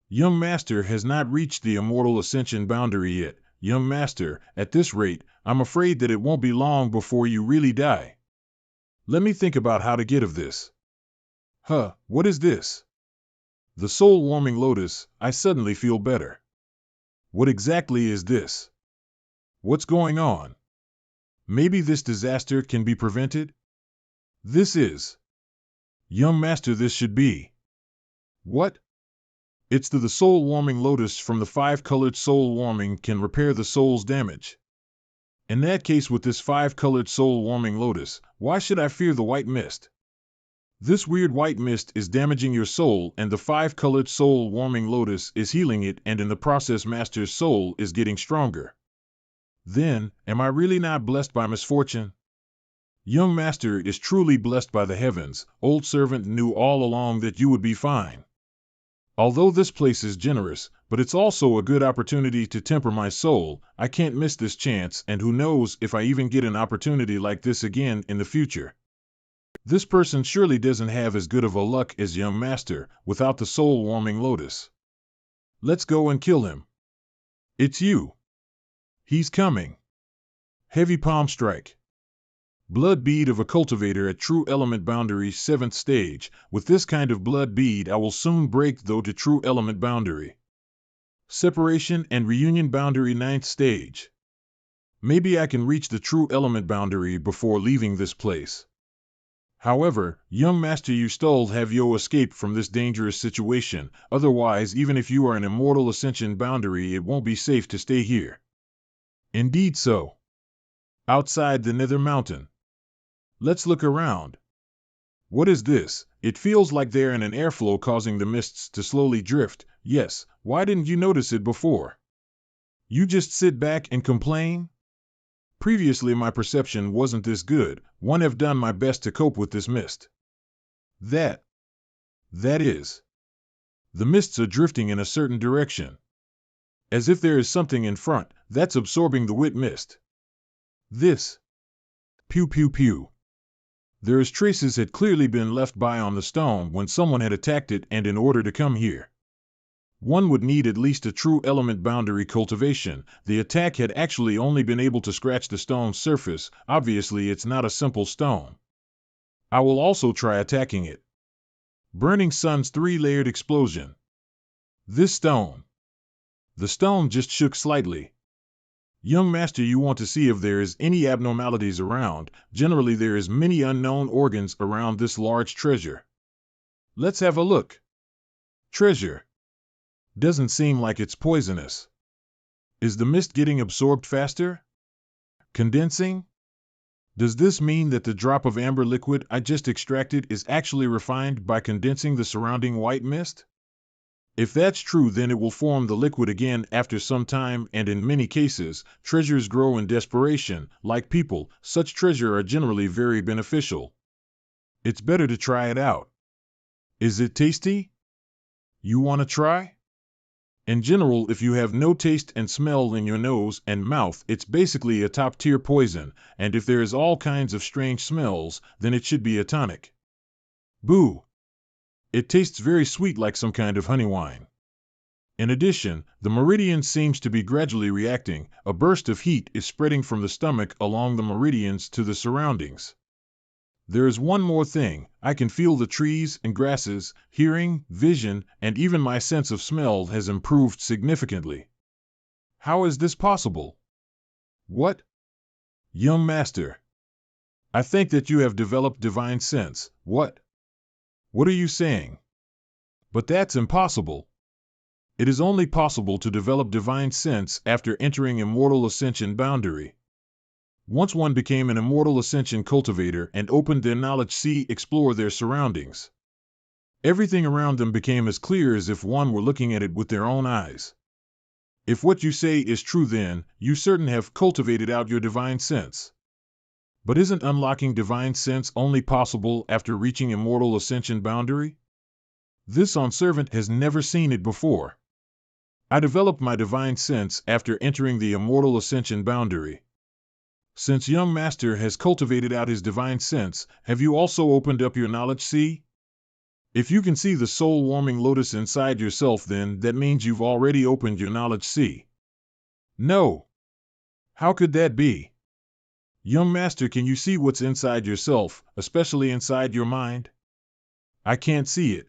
Young master has not reached the immortal ascension boundary yet. Young master, at this rate, I'm afraid that it won't be long before you really die. Let me think about how to get of this. What is this? The soul-warming lotus. I suddenly feel better. What exactly is this? What's going on? Maybe this disaster can be prevented? This is. Young master, this should be. What? It's the soul-warming lotus from the 5-colored soul warming can repair the soul's damage. In that case, with this 5-colored soul-warming lotus, why should I fear the white mist? This weird white mist is damaging your soul, and the 5-colored soul-warming lotus is healing it, and in the process master's soul is getting stronger. Then, am I really not blessed by misfortune? Young master is truly blessed by the heavens. Old servant knew all along that you would be fine. Although this place is generous, but it's also a good opportunity to temper my soul. I can't miss this chance, and who knows if I even get an opportunity like this again in the future. This person surely doesn't have as good of a luck as young master without the soul-warming lotus. Let's go and kill him. It's you. He's coming. Heavy palm strike. Blood bead of a cultivator at true element boundary 7th stage. With this kind of blood bead I will soon break though to true element boundary. Separation and reunion boundary 9th stage. Maybe I can reach the true element boundary before leaving this place. However, young master, you still have yo escape from this dangerous situation, otherwise even if you are an immortal ascension boundary it won't be safe to stay here. Indeed so. Outside the nether mountain. Let's look around. What is this? It feels like they're in an airflow causing the mists to slowly drift. Yes, why didn't you notice it before? You just sit back and complain? Previously my perception wasn't this good. One have done my best to cope with this mist. That is. The mists are drifting in a certain direction. As if there is something in front that's absorbing the wet mist. This. Pew pew pew. There's traces had clearly been left by on the stone when someone had attacked it, and in order to come here, one would need at least a true element boundary cultivation. The attack had actually only been able to scratch the stone's surface. Obviously it's not a simple stone. I will also try attacking it. Burning Sun's 3-layered explosion. This stone. The stone just shook slightly. Young master, you want to see if there is any abnormalities around. Generally there is many unknown organs around this large treasure. Let's have a look. Treasure. Doesn't seem like it's poisonous. Is the mist getting absorbed faster? Condensing? Does this mean that the drop of amber liquid I just extracted is actually refined by condensing the surrounding white mist? If that's true, then it will form the liquid again after some time, and in many cases, treasures grow in desperation. Like people, such treasure are generally very beneficial. It's better to try it out. Is it tasty? You want to try? In general, if you have no taste and smell in your nose and mouth, it's basically a top-tier poison, and if there is all kinds of strange smells, then it should be a tonic. Boo! It tastes very sweet, like some kind of honey wine. In addition, the meridian seems to be gradually reacting. A burst of heat is spreading from the stomach along the meridians to the surroundings. There is one more thing. I can feel the trees and grasses, hearing, vision, and even my sense of smell has improved significantly. How is this possible? What? Young master. I think that you have developed divine sense. What? What are you saying? But that's impossible. It is only possible to develop divine sense after entering immortal ascension boundary. Once one became an immortal ascension cultivator and opened their knowledge, see, explore their surroundings. Everything around them became as clear as if one were looking at it with their own eyes. If what you say is true, then you certainly have cultivated out your divine sense. But isn't unlocking divine sense only possible after reaching immortal ascension boundary? This servant has never seen it before. I developed my divine sense after entering the immortal ascension boundary. Since young master has cultivated out his divine sense, have you also opened up your knowledge? See? If you can see the soul-warming lotus inside yourself, then that means you've already opened your knowledge. See? No. How could that be? Young master, can you see what's inside yourself, especially inside your mind? I can't see it.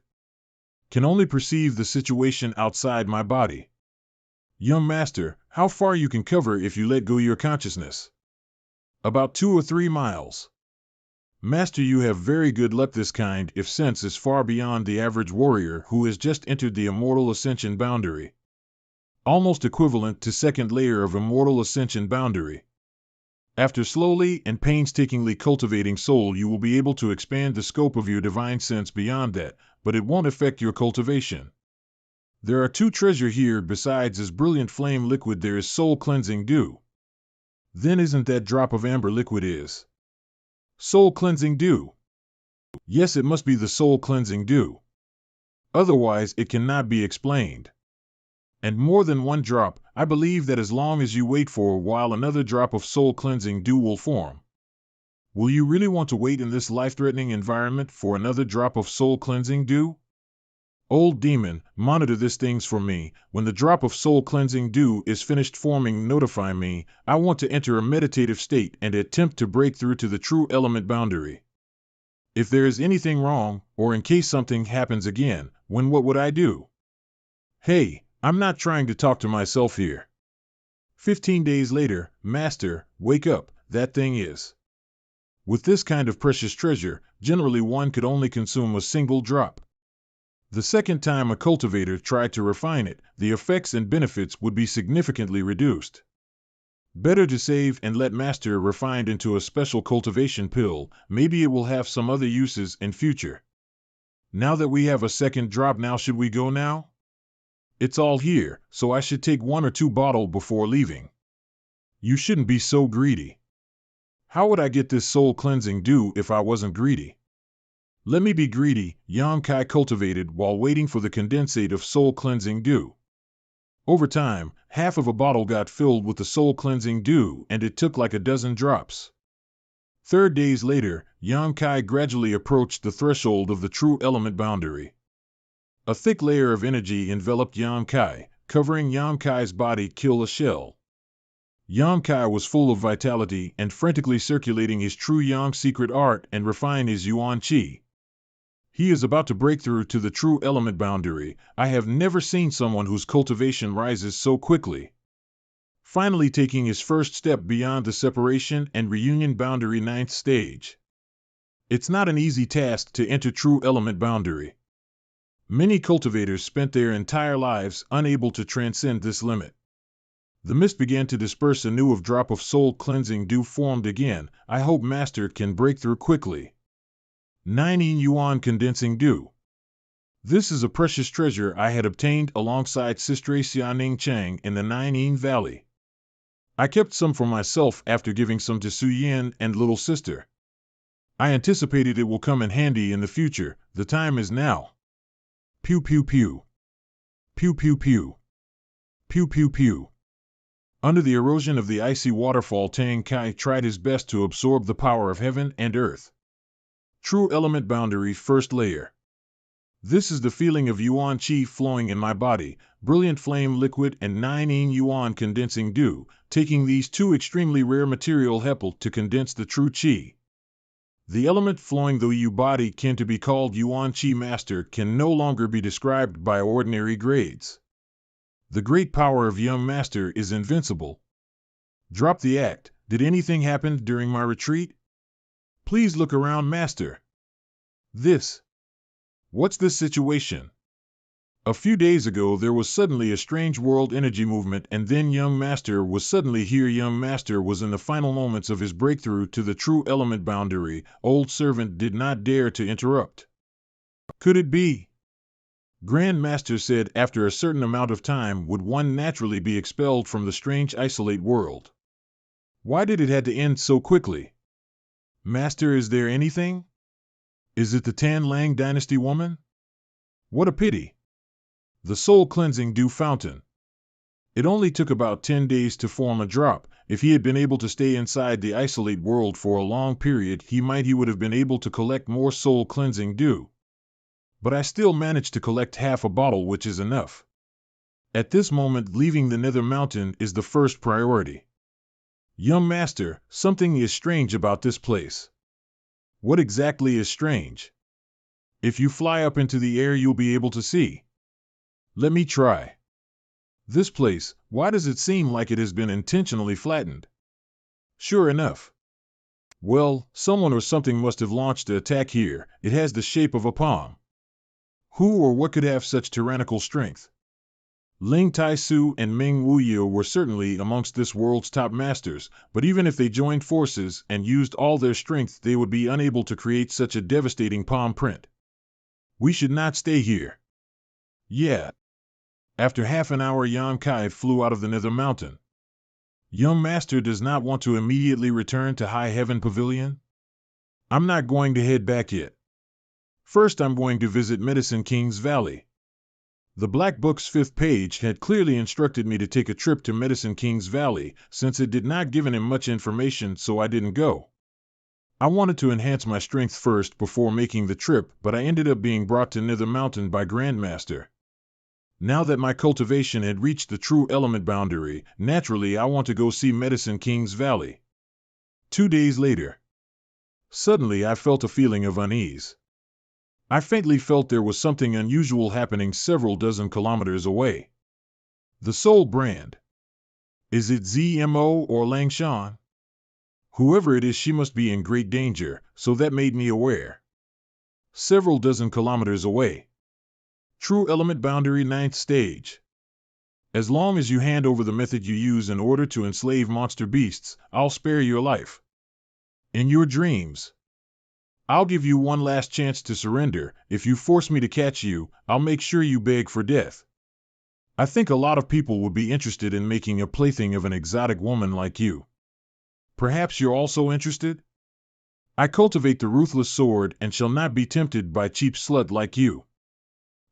Can only perceive the situation outside my body. Young master, how far you can cover if you let go your consciousness? About 2 or 3 miles. Master, you have very good luck this kind if sense is far beyond the average warrior who has just entered the immortal ascension boundary. Almost equivalent to 2nd layer of immortal ascension boundary. After slowly and painstakingly cultivating soul, you will be able to expand the scope of your divine sense beyond that, but it won't affect your cultivation. There are 2 treasures here besides this brilliant flame liquid. There is soul cleansing dew. Then isn't that drop of amber liquid is soul cleansing dew? Yes, it must be the soul cleansing dew. Otherwise it cannot be explained. And more than one drop. I believe that as long as you wait for a while, another drop of soul cleansing dew will form. Will you really want to wait in this life-threatening environment for another drop of soul cleansing dew? Old demon, monitor these things for me. When the drop of soul cleansing dew is finished forming, notify me. I want to enter a meditative state and attempt to break through to the true element boundary. If there is anything wrong, or in case something happens again, what would I do? Hey, I'm not trying to talk to myself here. 15 days later, Master, wake up, that thing is. With this kind of precious treasure, generally one could only consume a single drop. The second time a cultivator tried to refine it, the effects and benefits would be significantly reduced. Better to save and let Master refine into a special cultivation pill. Maybe it will have some other uses in future. Now that we have a second drop, now should we go now? It's all here, so I should take 1 or 2 bottles before leaving. You shouldn't be so greedy. How would I get this soul cleansing dew if I wasn't greedy? Let me be greedy. Yang Kai cultivated while waiting for the condensate of soul cleansing dew. Over time, half of a bottle got filled with the soul cleansing dew, and it took like a dozen drops. 3 days later, Yang Kai gradually approached the threshold of the true element boundary. A thick layer of energy enveloped Yang Kai, covering Yang Kai's body kill a shell. Yang Kai was full of vitality and frantically circulating his true Yang secret art and refine his Yuan Qi. He is about to break through to the true element boundary. I have never seen someone whose cultivation rises so quickly. Finally taking his first step beyond the separation and reunion boundary, 9th stage. It's not an easy task to enter true element boundary. Many cultivators spent their entire lives unable to transcend this limit. The mist began to disperse anew. A drop of soul cleansing dew formed again. I hope Master can break through quickly. 9 Yuan condensing dew. This is a precious treasure I had obtained alongside Sister Xianing Chang in the 9 Valley. I kept some for myself after giving some to Su Yin and little sister. I anticipated it will come in handy in the future. The time is now. Pew pew pew. Pew pew pew. Pew pew pew. Under the erosion of the icy waterfall, Tang Kai tried his best to absorb the power of heaven and earth. True element boundary, first layer. This is the feeling of Yuan Qi flowing in my body, brilliant flame liquid and 9 Yuan condensing dew, taking these 2 extremely rare material help to condense the true Qi. The element flowing through your body can to be called Yuan Qi Master can no longer be described by ordinary grades. The great power of young Master is invincible. Drop the act. Did anything happen during my retreat? Please look around, Master. What's this situation? A few days ago there was suddenly a strange world energy movement, and then young Master was suddenly here. Young Master was in the final moments of his breakthrough to the true element boundary. Old servant did not dare to interrupt. Could it be? Grand Master said after a certain amount of time would one naturally be expelled from the strange isolate world. Why did it had to end so quickly? Master, is there anything? Is it the Tan Lang dynasty woman? What a pity. The soul cleansing dew fountain. It only took about 10 days to form a drop. If he had been able to stay inside the isolate world for a long period, he would have been able to collect more soul cleansing dew. But I still managed to collect half a bottle, which is enough. At this moment, leaving the Nether Mountain is the first priority. Young Master, something is strange about this place. What exactly is strange? If you fly up into the air, you'll be able to see. Let me try. This place, why does it seem like it has been intentionally flattened? Sure enough. Well, someone or something must have launched the attack here. It has the shape of a palm. Who or what could have such tyrannical strength? Ling Tai-su and Ming Wu-Yeo were certainly amongst this world's top masters, but even if they joined forces and used all their strength, they would be unable to create such a devastating palm print. We should not stay here. Yeah. After half an hour, Yang Kai flew out of the Nether Mountain. Young Master does not want to immediately return to High Heaven Pavilion? I'm not going to head back yet. First, I'm going to visit Medicine King's Valley. The Black Book's 5th page had clearly instructed me to take a trip to Medicine King's Valley, since it did not give him much information, so I didn't go. I wanted to enhance my strength first before making the trip, but I ended up being brought to Nether Mountain by Grandmaster. Now that my cultivation had reached the true element boundary, naturally I want to go see Medicine King's Valley. 2 days later. Suddenly I felt a feeling of unease. I faintly felt there was something unusual happening several dozen kilometers away. The Soul Brand. Is it ZMO or Langshan? Whoever it is, she must be in great danger, so that made me aware. Several dozen kilometers away. True element boundary 9th stage. As long as you hand over the method you use in order to enslave monster beasts, I'll spare your life. In your dreams. I'll give you one last chance to surrender. If you force me to catch you, I'll make sure you beg for death. I think a lot of people would be interested in making a plaything of an exotic woman like you. Perhaps you're also interested? I cultivate the ruthless sword and shall not be tempted by cheap slut like you.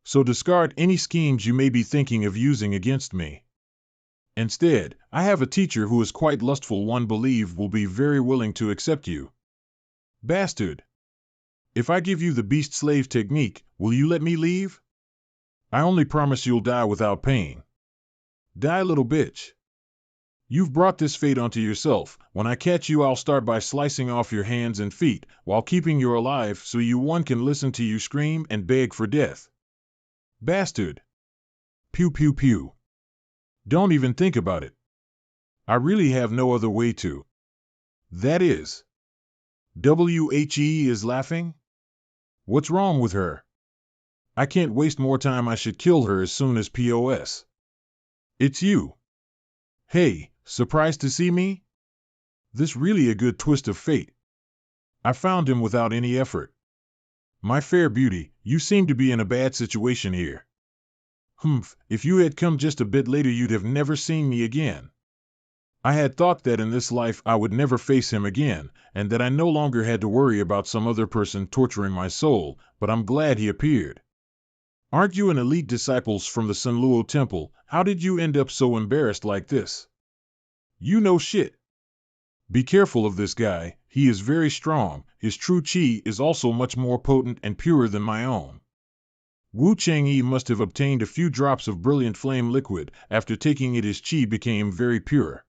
So discard any schemes you may be thinking of using against me. Instead, I have a teacher who is quite lustful, one believe will be very willing to accept you. Bastard! If I give you the beast slave technique, will you let me leave? I only promise you'll die without pain. Die, little bitch. You've brought this fate onto yourself. When I catch you, I'll start by slicing off your hands and feet, while keeping you alive so one can listen to you scream and beg for death. Bastard. Pew pew pew. Don't even think about it. I really have no other way to. That is. WHE is laughing? What's wrong with her? I can't waste more time. I should kill her as soon as POS. It's you. Hey, surprised to see me? This really a good twist of fate. I found him without any effort. My fair beauty, you seem to be in a bad situation here. If you had come just a bit later, you'd have never seen me again. I had thought that in this life I would never face him again, and that I no longer had to worry about some other person torturing my soul, but I'm glad he appeared. Aren't you an elite disciple from the Sunluo Temple? How did you end up so embarrassed like this? You know shit. Be careful of this guy, he is very strong. His true chi is also much more potent and pure than my own. Wu Chang'e must have obtained a few drops of brilliant flame liquid. After taking it, his chi became very pure.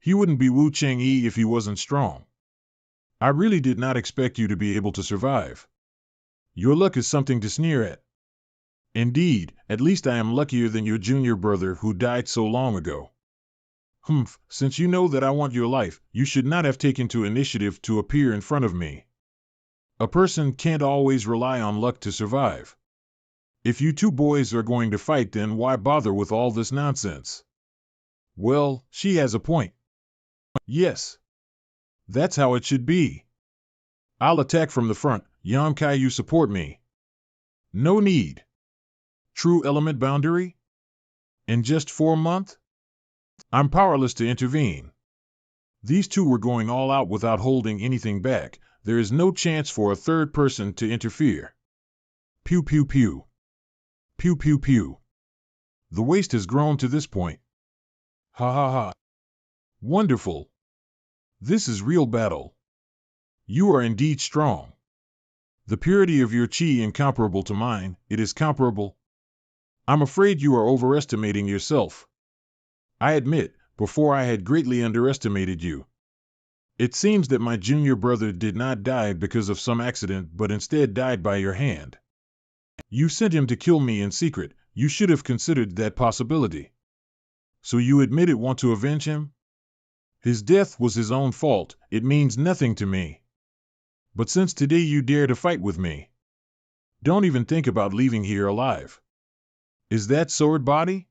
He wouldn't be Wu Chang'e if he wasn't strong. I really did not expect you to be able to survive. Your luck is something to sneer at. Indeed, at least I am luckier than your junior brother who died so long ago. Since you know that I want your life, you should not have taken to initiative to appear in front of me. A person can't always rely on luck to survive. If you two boys are going to fight, then why bother with all this nonsense? Well, she has a point. Yes. That's how it should be. I'll attack from the front. Yonkai, you support me. No need. True element boundary? In just 4 months? I'm powerless to intervene. These two were going all out without holding anything back. There is no chance for a third person to interfere. Pew pew pew. Pew pew pew. The waste has grown to this point. Ha ha ha. Wonderful. This is real battle. You are indeed strong. The purity of your chi incomparable to mine. It is comparable. I'm afraid you are overestimating yourself. I admit, before I had greatly underestimated you. It seems that my junior brother did not die because of some accident, but instead died by your hand. You sent him to kill me in secret. You should have considered that possibility. So you admit it, want to avenge him? His death was his own fault. It means nothing to me. But since today you dare to fight with me, don't even think about leaving here alive. Is that sword body?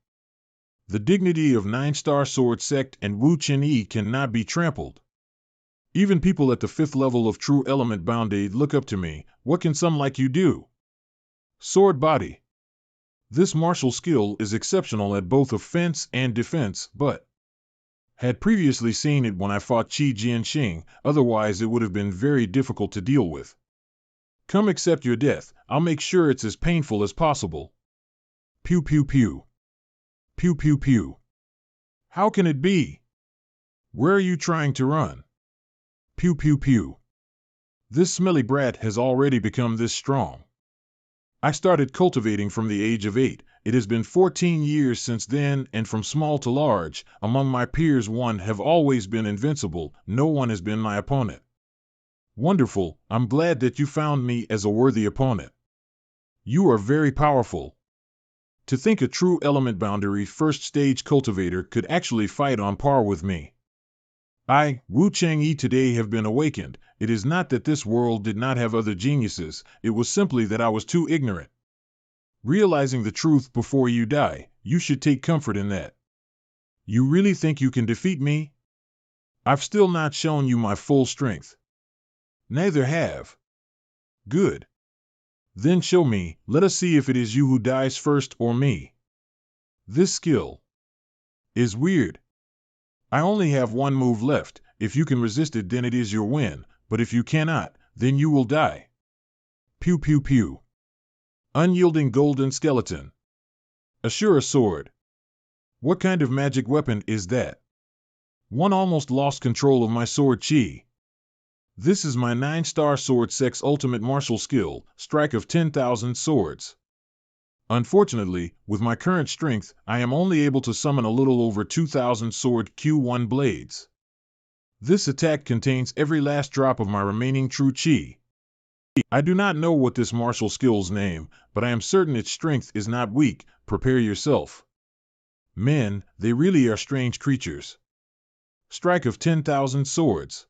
The dignity of 9-star sword sect and Wu Chenyi cannot be trampled. Even people at the 5th level of true element boundary look up to me. What can some like you do? Sword body. This martial skill is exceptional at both offense and defense, but had previously seen it when I fought Qi Jianxing, otherwise it would have been very difficult to deal with. Come accept your death. I'll make sure it's as painful as possible. Pew pew pew. Pew pew pew. How can it be? Where are you trying to run? Pew pew pew. This smelly brat has already become this strong. I started cultivating from the age of 8. It has been 14 years since then, and from small to large, among my peers one have always been invincible, no one has been my opponent. Wonderful, I'm glad that you found me as a worthy opponent. You are very powerful. To think a true element boundary first stage cultivator could actually fight on par with me. I, Wu Chang'e, today have been awakened. It is not that this world did not have other geniuses, it was simply that I was too ignorant. Realizing the truth before you die, you should take comfort in that. You really think you can defeat me? I've still not shown you my full strength. Neither have. Good. Then show me, let us see if it is you who dies first or me. This skill is weird. I only have one move left. If you can resist it, then it is your win, but if you cannot, then you will die. Pew pew pew. Unyielding golden skeleton. Ashura sword. What kind of magic weapon is that? One almost lost control of my sword chi. This is my 9-star sword sex ultimate martial skill, strike of 10,000 swords. Unfortunately, with my current strength, I am only able to summon a little over 2,000 sword Q1 blades. This attack contains every last drop of my remaining true chi. I do not know what this martial skill's name, but I am certain its strength is not weak. Prepare yourself. Men, they really are strange creatures. Strike of 10,000 swords.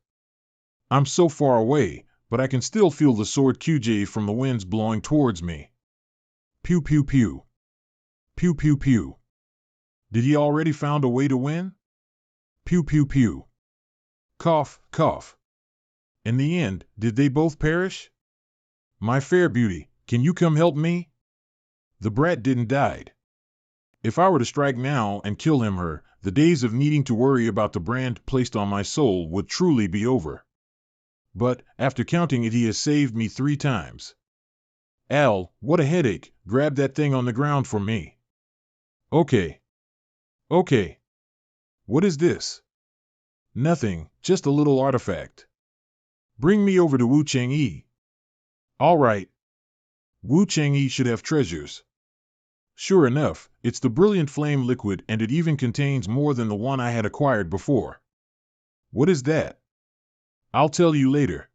I'm so far away, but I can still feel the sword QJ from the winds blowing towards me. Pew pew pew. Pew pew pew. Did he already found a way to win? Pew pew pew. Cough, cough. In the end, did they both perish? My fair beauty, can you come help me? The brat didn't died. If I were to strike now and kill him, the days of needing to worry about the brand placed on my soul would truly be over. But, after counting it, he has saved me 3 times. Al, what a headache, grab that thing on the ground for me. Okay. Okay. What is this? Nothing, just a little artifact. Bring me over to Wu Chang'e. All right. Wu Chang'e should have treasures. Sure enough, it's the brilliant flame liquid, and it even contains more than the one I had acquired before. What is that? I'll tell you later.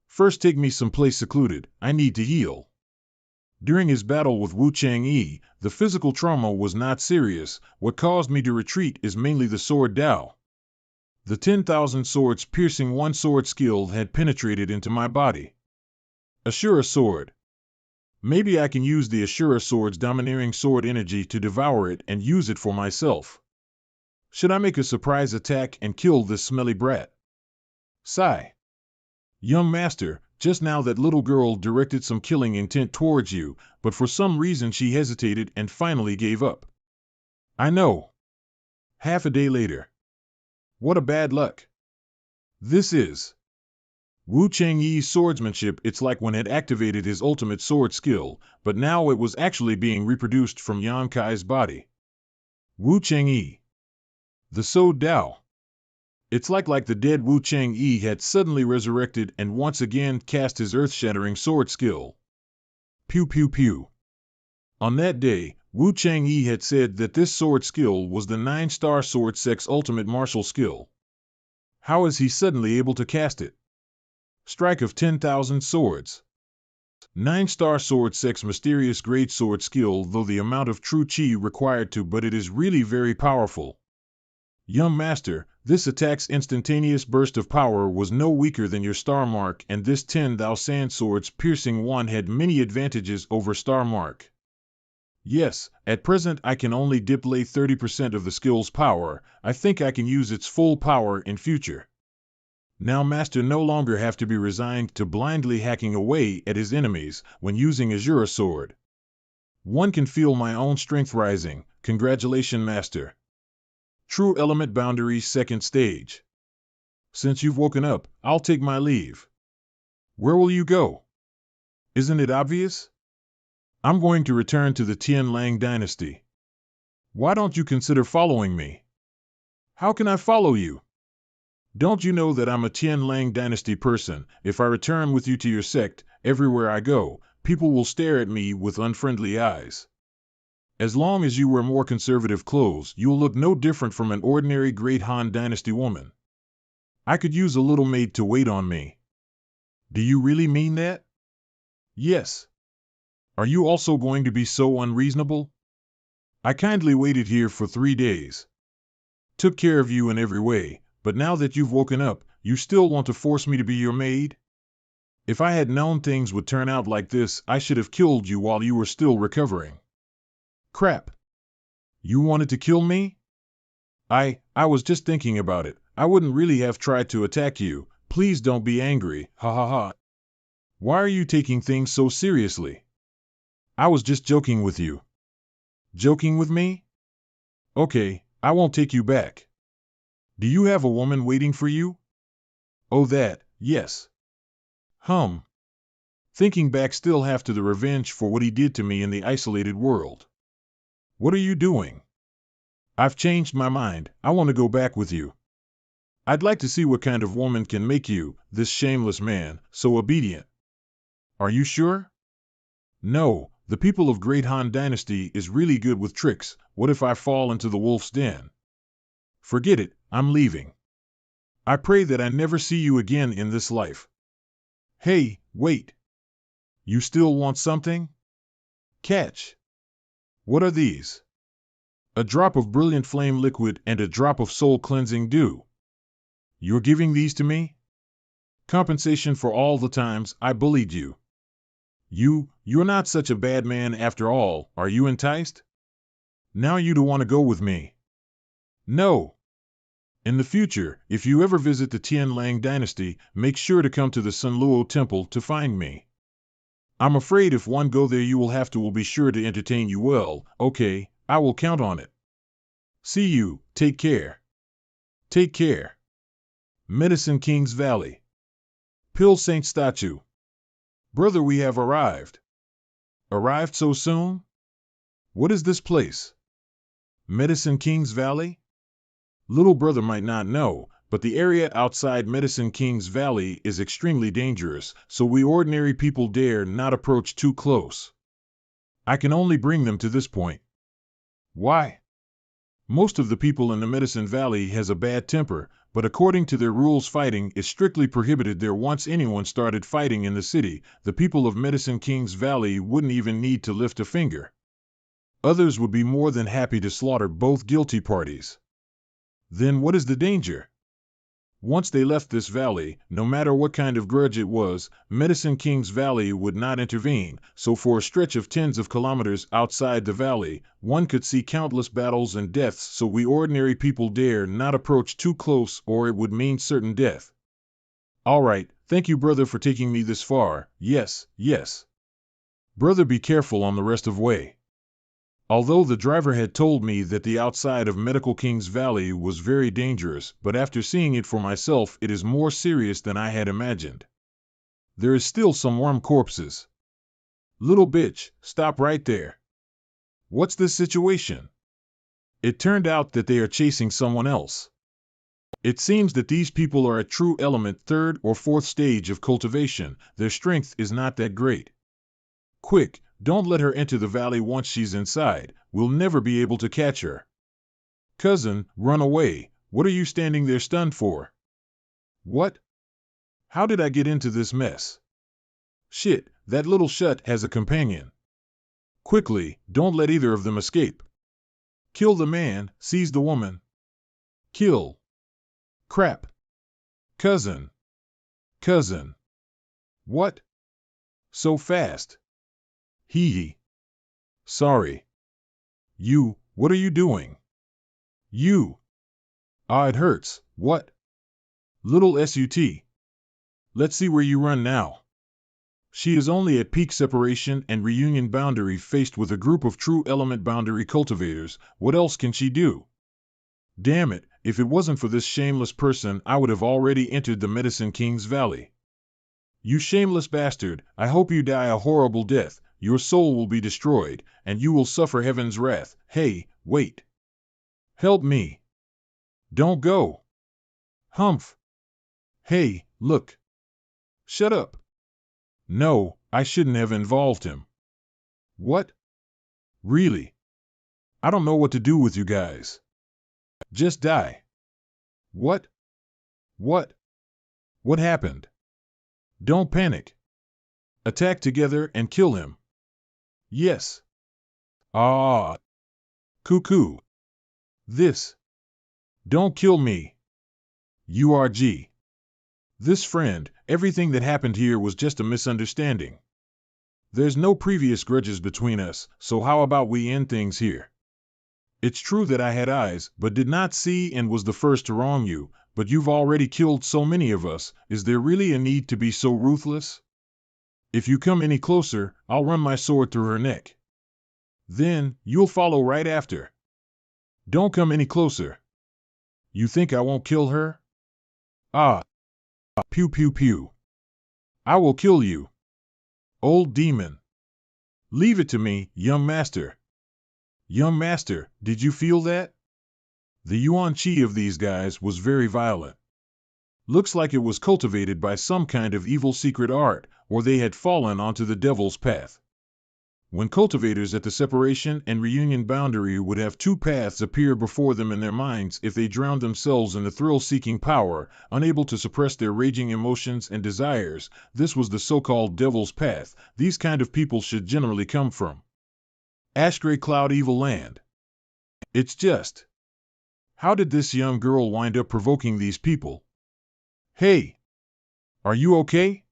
First take me someplace secluded, I need to heal. During his battle with Wu Chang'e, the physical trauma was not serious. What caused me to retreat is mainly the sword Dao. The 10,000 swords piercing one sword skill had penetrated into my body. Ashura sword. Maybe I can use the Ashura sword's domineering sword energy to devour it and use it for myself. Should I make a surprise attack and kill this smelly brat? Sigh. Young master, just now that little girl directed some killing intent towards you, but for some reason she hesitated and finally gave up. I know. Half a day later. What a bad luck. This is Wu Chang'e's swordsmanship. It's like one had activated his ultimate sword skill, but now it was actually being reproduced from Yang Kai's body. Wu Chang'e. The So Dao. It's like the dead Wu Chang'e had suddenly resurrected and once again cast his earth-shattering sword skill. Pew pew pew. On that day, Wu Chang'e had said that this sword skill was the 9-star sword sex ultimate martial skill. How is he suddenly able to cast it? Strike of 10,000 swords. 9-star sword sex mysterious great sword skill, though the amount of true chi required to, but it is really very powerful. Young master, this attack's instantaneous burst of power was no weaker than your star mark, and this 10,000 swords piercing one had many advantages over star mark. Yes, at present I can only display 30% of the skill's power. I think I can use its full power in future. Now master no longer have to be resigned to blindly hacking away at his enemies when using Ashura sword. One can feel my own strength rising. Congratulations, master. True element boundary second stage. Since you've woken up, I'll take my leave. Where will you go? Isn't it obvious? I'm going to return to the Tianlang dynasty. Why don't you consider following me? How can I follow you? Don't you know that I'm a Tian Lang dynasty person? If I return with you to your sect, everywhere I go, people will stare at me with unfriendly eyes. As long as you wear more conservative clothes, you'll look no different from an ordinary Great Han Dynasty woman. I could use a little maid to wait on me. Do you really mean that? Yes. Are you also going to be so unreasonable? I kindly waited here for 3 days. Took care of you in every way, but now that you've woken up, you still want to force me to be your maid? If I had known things would turn out like this, I should have killed you while you were still recovering. Crap. You wanted to kill me? I was just thinking about it. I wouldn't really have tried to attack you. Please don't be angry. Ha ha ha. Why are you taking things so seriously? I was just joking with you. Joking with me? Okay, I won't take you back. Do you have a woman waiting for you? Oh that, yes. Thinking back still have to the revenge for what he did to me in the isolated world. What are you doing? I've changed my mind. I want to go back with you. I'd like to see what kind of woman can make you, this shameless man, so obedient. Are you sure? No, the people of Great Han Dynasty is really good with tricks. What if I fall into the wolf's den? Forget it, I'm leaving. I pray that I never see you again in this life. Hey, wait. You still want something? Catch. What are these? A drop of brilliant flame liquid and a drop of soul-cleansing dew. You're giving these to me? Compensation for all the times I bullied you. You're not such a bad man after all, are you enticed? Now you don't want to go with me. No. In the future, if you ever visit the Tian Lang dynasty, make sure to come to the Sun Luo temple to find me. I'm afraid if one go there you will be sure to entertain you well. Okay, I will count on it. See you, take care. Take care. Medicine King's Valley. Pill Saint Statue. Brother, we have arrived. Arrived so soon? What is this place? Medicine King's Valley? Little brother might not know, but the area outside Medicine King's Valley is extremely dangerous, so we ordinary people dare not approach too close. I can only bring them to this point. Why? Most of the people in the Medicine Valley has a bad temper, but according to their rules fighting is strictly prohibited there. Once anyone started fighting in the city, the people of Medicine King's Valley wouldn't even need to lift a finger. Others would be more than happy to slaughter both guilty parties. Then what is the danger? Once they left this valley, no matter what kind of grudge it was, Medicine King's Valley would not intervene, so for a stretch of tens of kilometers outside the valley, one could see countless battles and deaths, so we ordinary people dare not approach too close or it would mean certain death. All right, thank you brother for taking me this far. Yes, yes. Brother, be careful on the rest of way. Although the driver had told me that the outside of Medical King's Valley was very dangerous, but after seeing it for myself it is more serious than I had imagined. There is still some warm corpses. Little bitch, stop right there. What's this situation? It turned out that they are chasing someone else. It seems that these people are at true element 3rd or 4th stage of cultivation. Their strength is not that great. Quick, don't let her enter the valley. Once she's inside, we'll never be able to catch her. Cousin, run away. What are you standing there stunned for? What? How did I get into this mess? Shit, that little shut has a companion. Quickly, don't let either of them escape. Kill the man, seize the woman. Kill. Crap. Cousin. Cousin. What? So fast. Hee. Sorry. You, what are you doing? You. Ah, it hurts. What? Little SUT. Let's see where you run now. She is only at peak separation and reunion boundary faced with a group of true element boundary cultivators. What else can she do? Damn it, if it wasn't for this shameless person I would have already entered the Medicine King's Valley. You shameless bastard, I hope you die a horrible death. Your soul will be destroyed, and you will suffer heaven's wrath. Hey, wait. Help me. Don't go. Humph. Hey, look. Shut up. No, I shouldn't have involved him. What? Really? I don't know what to do with you guys. Just die. What? What? What happened? Don't panic. Attack together and kill him. Yes. Ah. Cuckoo. This. Don't kill me. URG. This friend, everything that happened here was just a misunderstanding. There's no previous grudges between us, so how about we end things here? It's true that I had eyes, but did not see and was the first to wrong you, but you've already killed so many of us, is there really a need to be so ruthless? If you come any closer, I'll run my sword through her neck. Then, you'll follow right after. Don't come any closer. You think I won't kill her? Ah. Pew pew pew. I will kill you. Old demon. Leave it to me, young master. Young master, did you feel that? The yuan chi of these guys was very violent. Looks like it was cultivated by some kind of evil secret art, or they had fallen onto the devil's path. When cultivators at the separation and reunion boundary would have two paths appear before them in their minds if they drowned themselves in the thrill-seeking power, unable to suppress their raging emotions and desires, this was the so-called devil's path. These kind of people should generally come from Ashgray Cloud Evil Land. It's just, how did this young girl wind up provoking these people? Hey! Are you okay?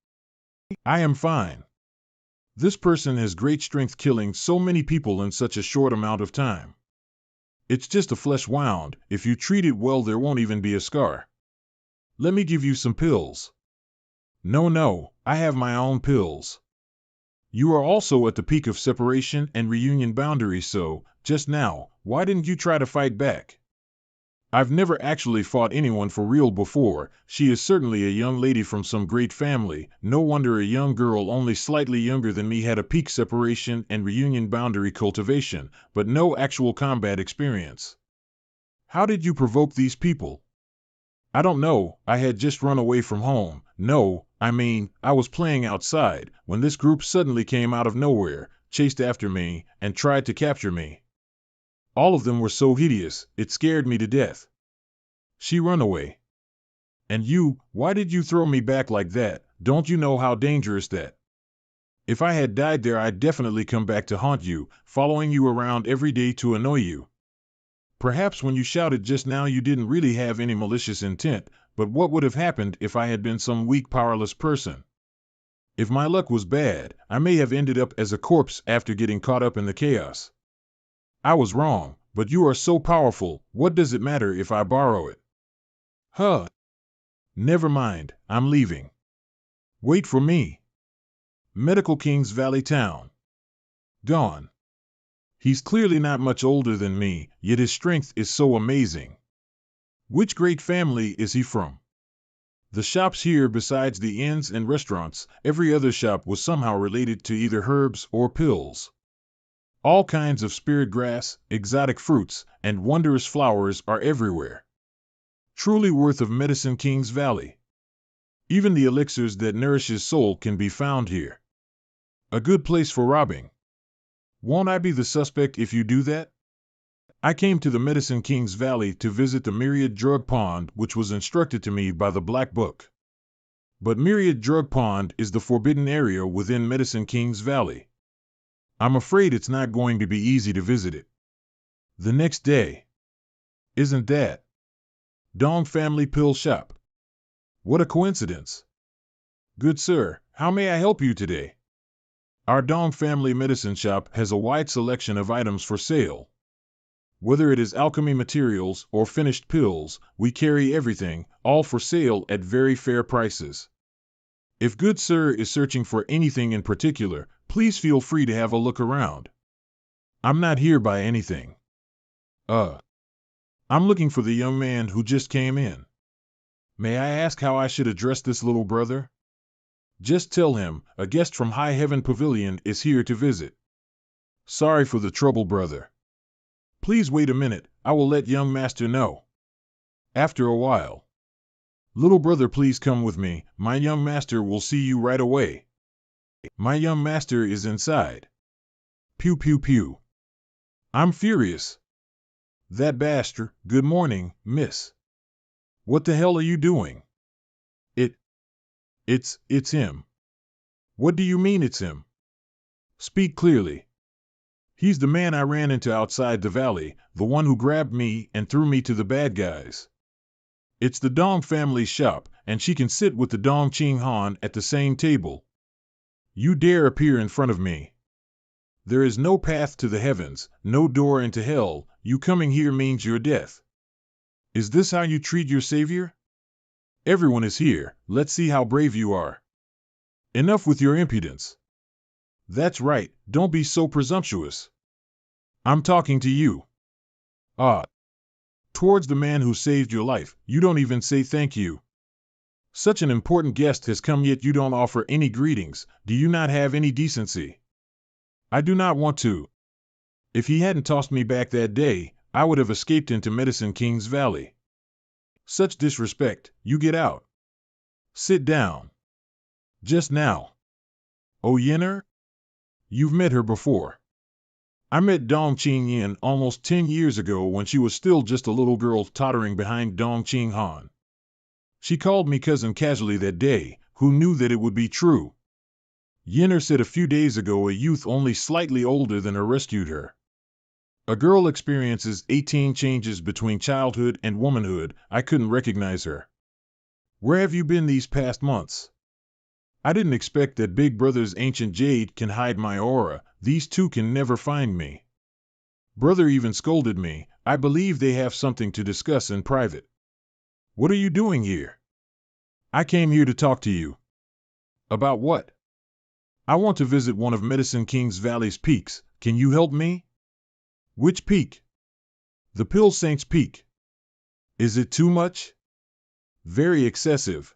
I am fine. This person has great strength killing so many people in such a short amount of time. It's just a flesh wound, if you treat it well there won't even be a scar. Let me give you some pills. No, I have my own pills. You are also at the peak of separation and reunion boundary, so, just now, why didn't you try to fight back? I've never actually fought anyone for real before. She is certainly a young lady from some great family. No wonder a young girl only slightly younger than me had a peak separation and reunion boundary cultivation, but no actual combat experience. How did you provoke these people? I don't know, I had just run away from home. No, I mean, I was playing outside, when this group suddenly came out of nowhere, chased after me, and tried to capture me. All of them were so hideous, it scared me to death. She run away. And you, why did you throw me back like that? Don't you know how dangerous that? If I had died there I'd definitely come back to haunt you, following you around every day to annoy you. Perhaps when you shouted just now you didn't really have any malicious intent, but what would have happened if I had been some weak, powerless person? If my luck was bad, I may have ended up as a corpse after getting caught up in the chaos. I was wrong, but you are so powerful, what does it matter if I borrow it? Huh. Never mind, I'm leaving. Wait for me. Medical Kings Valley Town. Gone. He's clearly not much older than me, yet his strength is so amazing. Which great family is he from? The shops here, besides the inns and restaurants, every other shop was somehow related to either herbs or pills. All kinds of spirit grass, exotic fruits, and wondrous flowers are everywhere. Truly worth of Medicine King's Valley. Even the elixirs that nourish his soul can be found here. A good place for robbing. Won't I be the suspect if you do that? I came to the Medicine King's Valley to visit the Myriad Drug Pond, which was instructed to me by the Black Book. But Myriad Drug Pond is the forbidden area within Medicine King's Valley. I'm afraid it's not going to be easy to visit it. The next day. Isn't that? Dong Family Pill Shop. What a coincidence. Good sir, how may I help you today? Our Dong Family Medicine Shop has a wide selection of items for sale. Whether it is alchemy materials or finished pills, we carry everything, all for sale at very fair prices. If good sir is searching for anything in particular, please feel free to have a look around. I'm not here by anything. I'm looking for the young man who just came in. May I ask how I should address this little brother? Just tell him, a guest from High Heaven Pavilion is here to visit. Sorry for the trouble, brother. Please wait a minute, I will let young master know. After a while. Little brother, please come with me. My young master will see you right away. My young master is inside. Pew pew pew. I'm furious. That bastard. Good morning, miss. What the hell are you doing? It's him. What do you mean it's him? Speak clearly. He's the man I ran into outside the valley, the one who grabbed me and threw me to the bad guys. It's the Dong family's shop, and she can sit with the Dong Ching Han at the same table. You dare appear in front of me. There is no path to the heavens, no door into hell. You coming here means your death. Is this how you treat your savior? Everyone is here. Let's see how brave you are. Enough with your impudence. That's right, don't be so presumptuous. I'm talking to you. Ah. Towards the man who saved your life, you don't even say thank you. Such an important guest has come yet you don't offer any greetings. Do you not have any decency? I do not want to. If he hadn't tossed me back that day, I would have escaped into Medicine King's Valley. Such disrespect, you get out. Sit down. Just now. Oh, Yenner? You've met her before. I met Dong Ching Yin almost 10 years ago when she was still just a little girl tottering behind Dong Ching Han. She called me cousin casually that day. Who knew that it would be true? Yenner said a few days ago a youth only slightly older than her rescued her. A girl experiences 18 changes between childhood and womanhood. I couldn't recognize her. Where have you been these past months? I didn't expect that Big Brother's ancient jade can hide my aura. These two can never find me. Brother even scolded me. I believe they have something to discuss in private. What are you doing here? I came here to talk to you. About what? I want to visit one of Medicine King's Valley's peaks. Can you help me? Which peak? The Pill Saints Peak. Is it too much? Very excessive.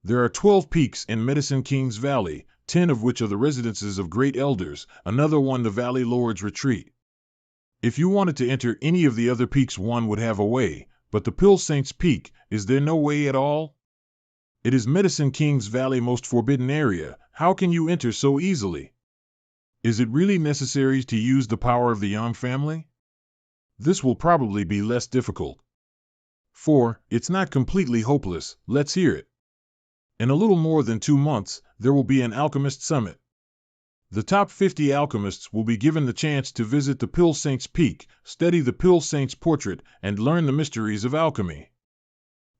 There are 12 peaks in Medicine King's Valley, 10 of which are the residences of great elders, another one the Valley Lord's Retreat. If you wanted to enter any of the other peaks, one would have a way, but the Pill Saints Peak, is there no way at all? It is Medicine King's Valley most forbidden area. How can you enter so easily? Is it really necessary to use the power of the Yang family? This will probably be less difficult. 4. It's not completely hopeless. Let's hear it. In a little more than 2 months, there will be an alchemist summit. The top 50 alchemists will be given the chance to visit the Pill Saints Peak, study the Pill Saints portrait, and learn the mysteries of alchemy.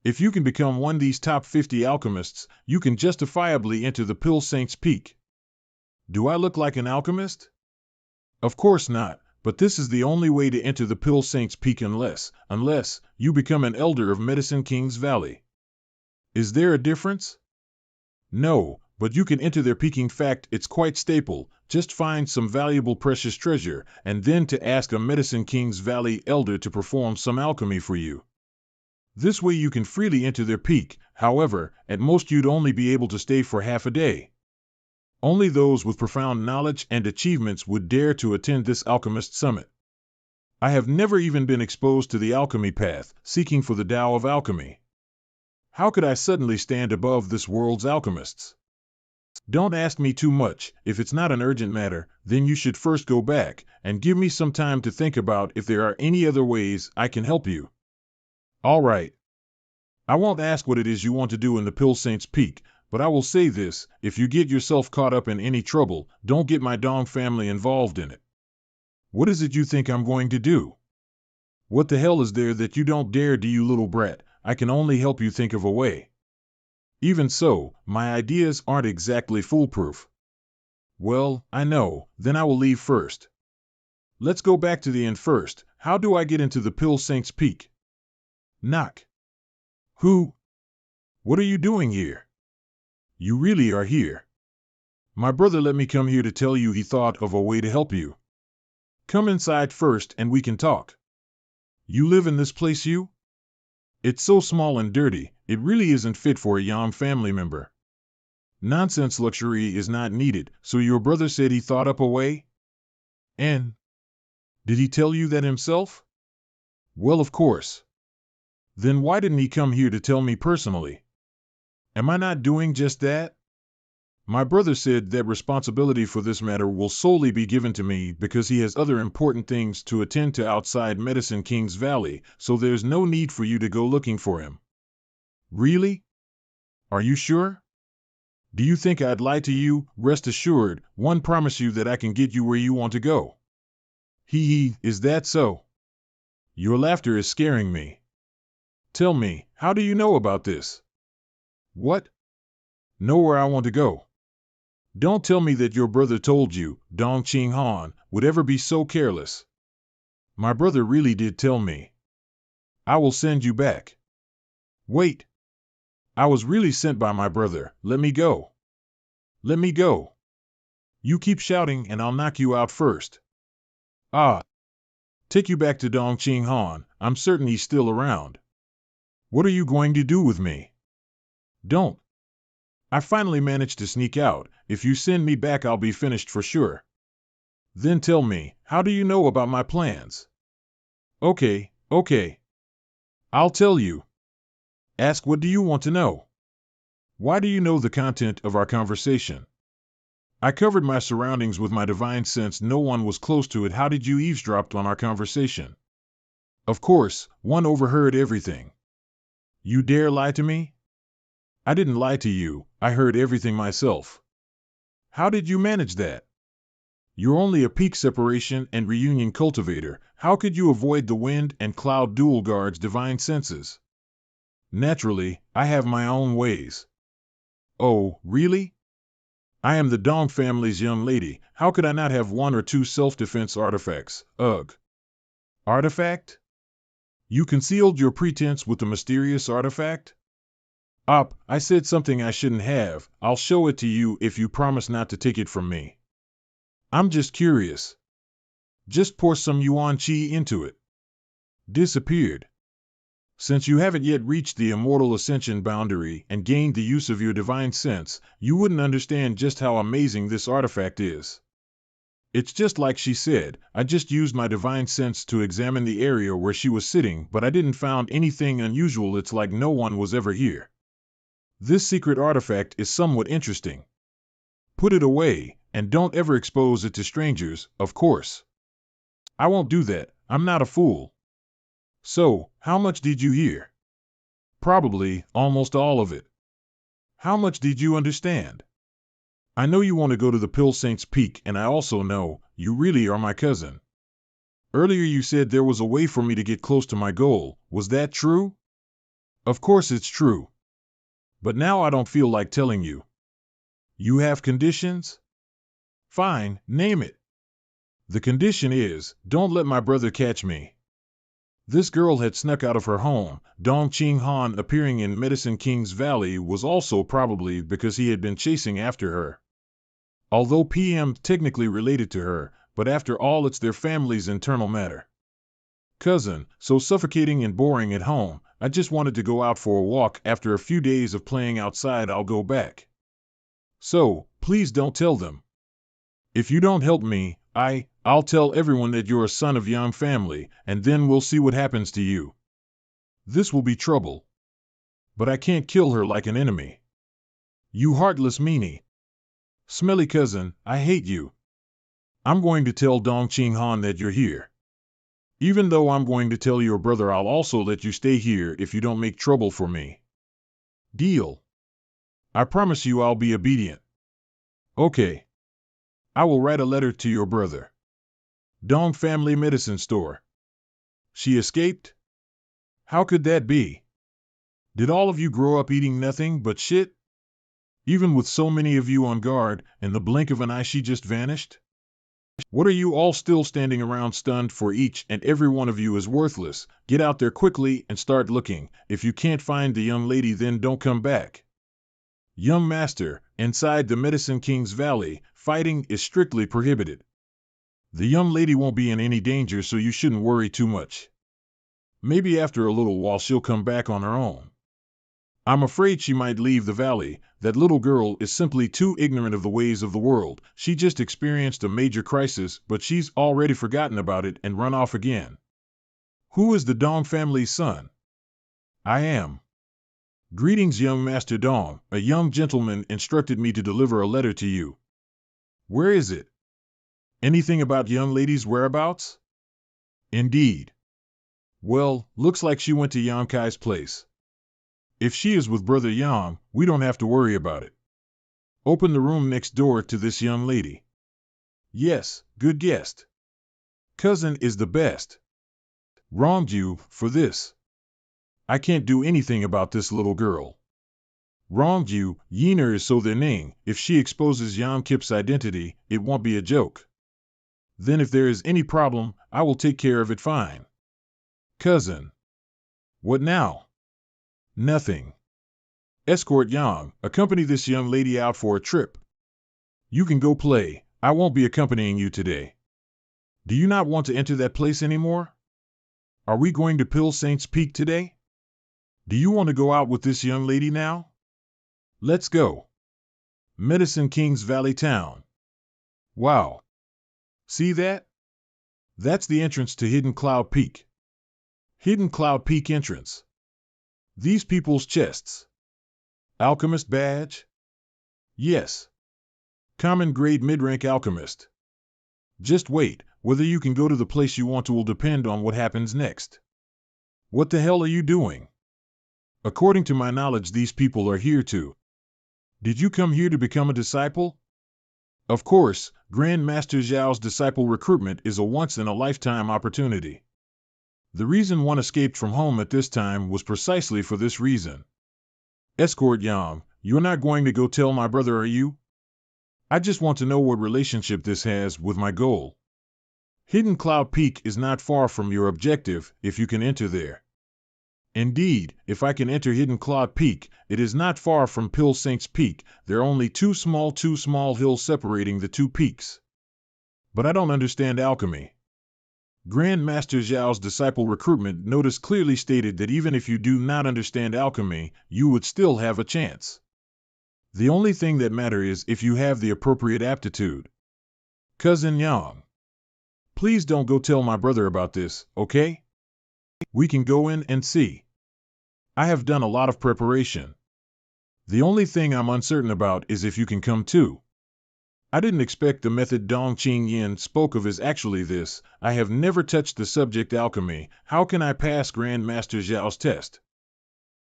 If you can become one of these top 50 alchemists, you can justifiably enter the Pill Saints Peak. Do I look like an alchemist? Of course not, but this is the only way to enter the Pill Saints Peak unless you become an elder of Medicine King's Valley. Is there a difference? No, but you can enter their peaking. Fact, it's quite staple. Just find some valuable precious treasure, and then to ask a Medicine King's Valley elder to perform some alchemy for you. This way you can freely enter their peak. However, at most you'd only be able to stay for half a day. Only those with profound knowledge and achievements would dare to attend this alchemist summit. I have never even been exposed to the alchemy path, seeking for the Tao of alchemy. How could I suddenly stand above this world's alchemists? Don't ask me too much. If it's not an urgent matter, then you should first go back and give me some time to think about if there are any other ways I can help you. All right. I won't ask what it is you want to do in the Pill Saints Peak, but I will say this: if you get yourself caught up in any trouble, don't get my Dong family involved in it. What is it you think I'm going to do? What the hell is there that you don't dare do, you little brat? I can only help you think of a way. Even so, my ideas aren't exactly foolproof. Well, I know, then I will leave first. Let's go back to the inn first. How do I get into the Pill Saints Peak? Knock. Who? What are you doing here? You really are here. My brother let me come here to tell you he thought of a way to help you. Come inside first and we can talk. You live in this place, you? It's so small and dirty, it really isn't fit for a Yang family member. Nonsense, luxury is not needed, so your brother said he thought up a way? And did he tell you that himself? Well, of course. Then why didn't he come here to tell me personally? Am I not doing just that? My brother said that responsibility for this matter will solely be given to me because he has other important things to attend to outside Medicine King's Valley, so there's no need for you to go looking for him. Really? Are you sure? Do you think I'd lie to you? Rest assured, one promise you that I can get you where you want to go. Is that so? Your laughter is scaring me. Tell me, how do you know about this? What? Know where I want to go. Don't tell me that your brother told you, Dong Ching Han would ever be so careless. My brother really did tell me. I will send you back. Wait. I was really sent by my brother. Let me go. Let me go. You keep shouting and I'll knock you out first. Ah. Take you back to Dong Ching Han. I'm certain he's still around. What are you going to do with me? Don't. I finally managed to sneak out. If you send me back, I'll be finished for sure. Then tell me, how do you know about my plans? Okay. I'll tell you. Ask, what do you want to know? Why do you know the content of our conversation? I covered my surroundings with my divine sense. No one was close to it. How did you eavesdrop on our conversation? Of course, one overheard everything. You dare lie to me? I didn't lie to you. I heard everything myself. How did you manage that? You're only a peak separation and reunion cultivator. How could you avoid the wind and cloud dual guard's divine senses? Naturally, I have my own ways. Oh, really? I am the Dong family's young lady. How could I not have one or two self-defense artifacts? Ugh. Artifact? You concealed your pretense with the mysterious artifact? I said something I shouldn't have. I'll show it to you if you promise not to take it from me. I'm just curious. Just pour some yuan qi into it. Disappeared. Since you haven't yet reached the immortal ascension boundary and gained the use of your divine sense, you wouldn't understand just how amazing this artifact is. It's just like she said, I just used my divine sense to examine the area where she was sitting, but I didn't find anything unusual. It's like no one was ever here. This secret artifact is somewhat interesting. Put it away, and don't ever expose it to strangers, of course. I won't do that. I'm not a fool. So, how much did you hear? Probably almost all of it. How much did you understand? I know you want to go to the Pill Saints Peak, and I also know you really are my cousin. Earlier you said there was a way for me to get close to my goal. Was that true? Of course it's true. But now I don't feel like telling you. You have conditions? Fine, name it. The condition is, don't let my brother catch me. This girl had snuck out of her home. Dong Ching Han appearing in Medicine King's Valley was also probably because he had been chasing after her. Although PM technically related to her, but after all it's their family's internal matter. Cousin, so suffocating and boring at home, I just wanted to go out for a walk. After a few days of playing outside, I'll go back. So, please don't tell them. If you don't help me, I'll tell everyone that you're a son of Yang family, and then we'll see what happens to you. This will be trouble. But I can't kill her like an enemy. You heartless meanie. Smelly cousin, I hate you. I'm going to tell Dong Ching Han that you're here. Even though I'm going to tell your brother, I'll also let you stay here if you don't make trouble for me. Deal. I promise you I'll be obedient. Okay. I will write a letter to your brother. Dong Family Medicine Store. She escaped? How could that be? Did all of you grow up eating nothing but shit? Even with so many of you on guard, in the blink of an eye she just vanished? What are you all still standing around stunned for? Each and every one of you is worthless. Get out there quickly and start looking. If you can't find the young lady, then don't come back. Young master, inside the Medicine King's Valley, fighting is strictly prohibited. The young lady won't be in any danger, so you shouldn't worry too much. Maybe after a little while she'll come back on her own. I'm afraid she might leave the valley. That little girl is simply too ignorant of the ways of the world. She just experienced a major crisis, but she's already forgotten about it and run off again. Who is the Dong family's son? I am. Greetings, young Master Dong. A young gentleman instructed me to deliver a letter to you. Where is it? Anything about young lady's whereabouts? Indeed. Well, looks like she went to Yang Kai's place. If she is with Brother Yang, we don't have to worry about it. Open the room next door to this young lady. Yes, good guest. Cousin is the best. Wronged you for this. I can't do anything about this little girl. Wronged you, Yener is so their name. If she exposes Yang Kip's identity, it won't be a joke. Then if there is any problem, I will take care of it fine. Cousin. What now? Nothing. Escort Yang, accompany this young lady out for a trip. You can go play. I won't be accompanying you today. Do you not want to enter that place anymore? Are we going to Pill Saints Peak today? Do you want to go out with this young lady now? Let's go. Medicine King's Valley Town. Wow. See that? That's the entrance to Hidden Cloud Peak. Hidden Cloud Peak entrance. These people's chests. Alchemist badge? Yes. Common grade mid-rank alchemist. Just wait, whether you can go to the place you want to will depend on what happens next. What the hell are you doing? According to my knowledge, these people are here to. Did you come here to become a disciple? Of course, Grand Master Zhao's disciple recruitment is a once-in-a-lifetime opportunity. The reason one escaped from home at this time was precisely for this reason. Escort Yang, you're not going to go tell my brother, are you? I just want to know what relationship this has with my goal. Hidden Cloud Peak is not far from your objective if you can enter there. Indeed, if I can enter Hidden Cloud Peak, it is not far from Pill Saints Peak. There are only two small hills separating the two peaks. But I don't understand alchemy. Grand Master Zhao's disciple recruitment notice clearly stated that even if you do not understand alchemy, you would still have a chance. The only thing that matters is if you have the appropriate aptitude. Cousin Yang. Please don't go tell my brother about this, okay? We can go in and see. I have done a lot of preparation. The only thing I'm uncertain about is if you can come too. I didn't expect the method Dong Qing Yin spoke of is actually this. I have never touched the subject alchemy. How can I pass Grand Master Zhao's test?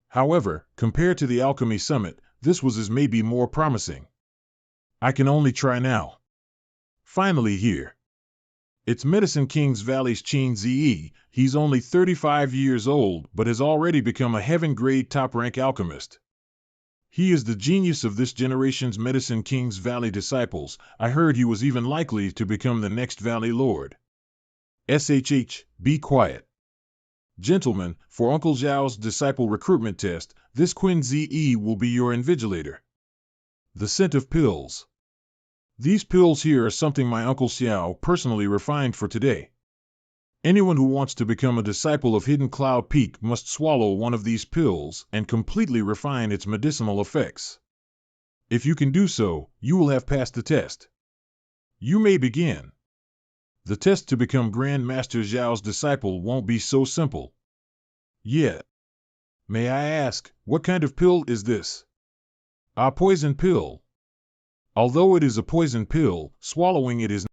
However, compared to the Alchemy Summit, this was as maybe more promising. I can only try now. Finally here. It's Medicine King's Valley's Qin Zi. He's only 35 years old, but has already become a heaven-grade top-rank alchemist. He is the genius of this generation's Medicine King's Valley disciples. I heard he was even likely to become the next Valley Lord. SHH, be quiet. Gentlemen, for Uncle Zhao's disciple recruitment test, this Qin Zi will be your invigilator. The scent of pills. These pills here are something my Uncle Xiao personally refined for today. Anyone who wants to become a disciple of Hidden Cloud Peak must swallow one of these pills and completely refine its medicinal effects. If you can do so, you will have passed the test. You may begin. The test to become Grand Master Zhao's disciple won't be so simple. Yet. May I ask, what kind of pill is this? A poison pill. Although it is a poison pill, swallowing it is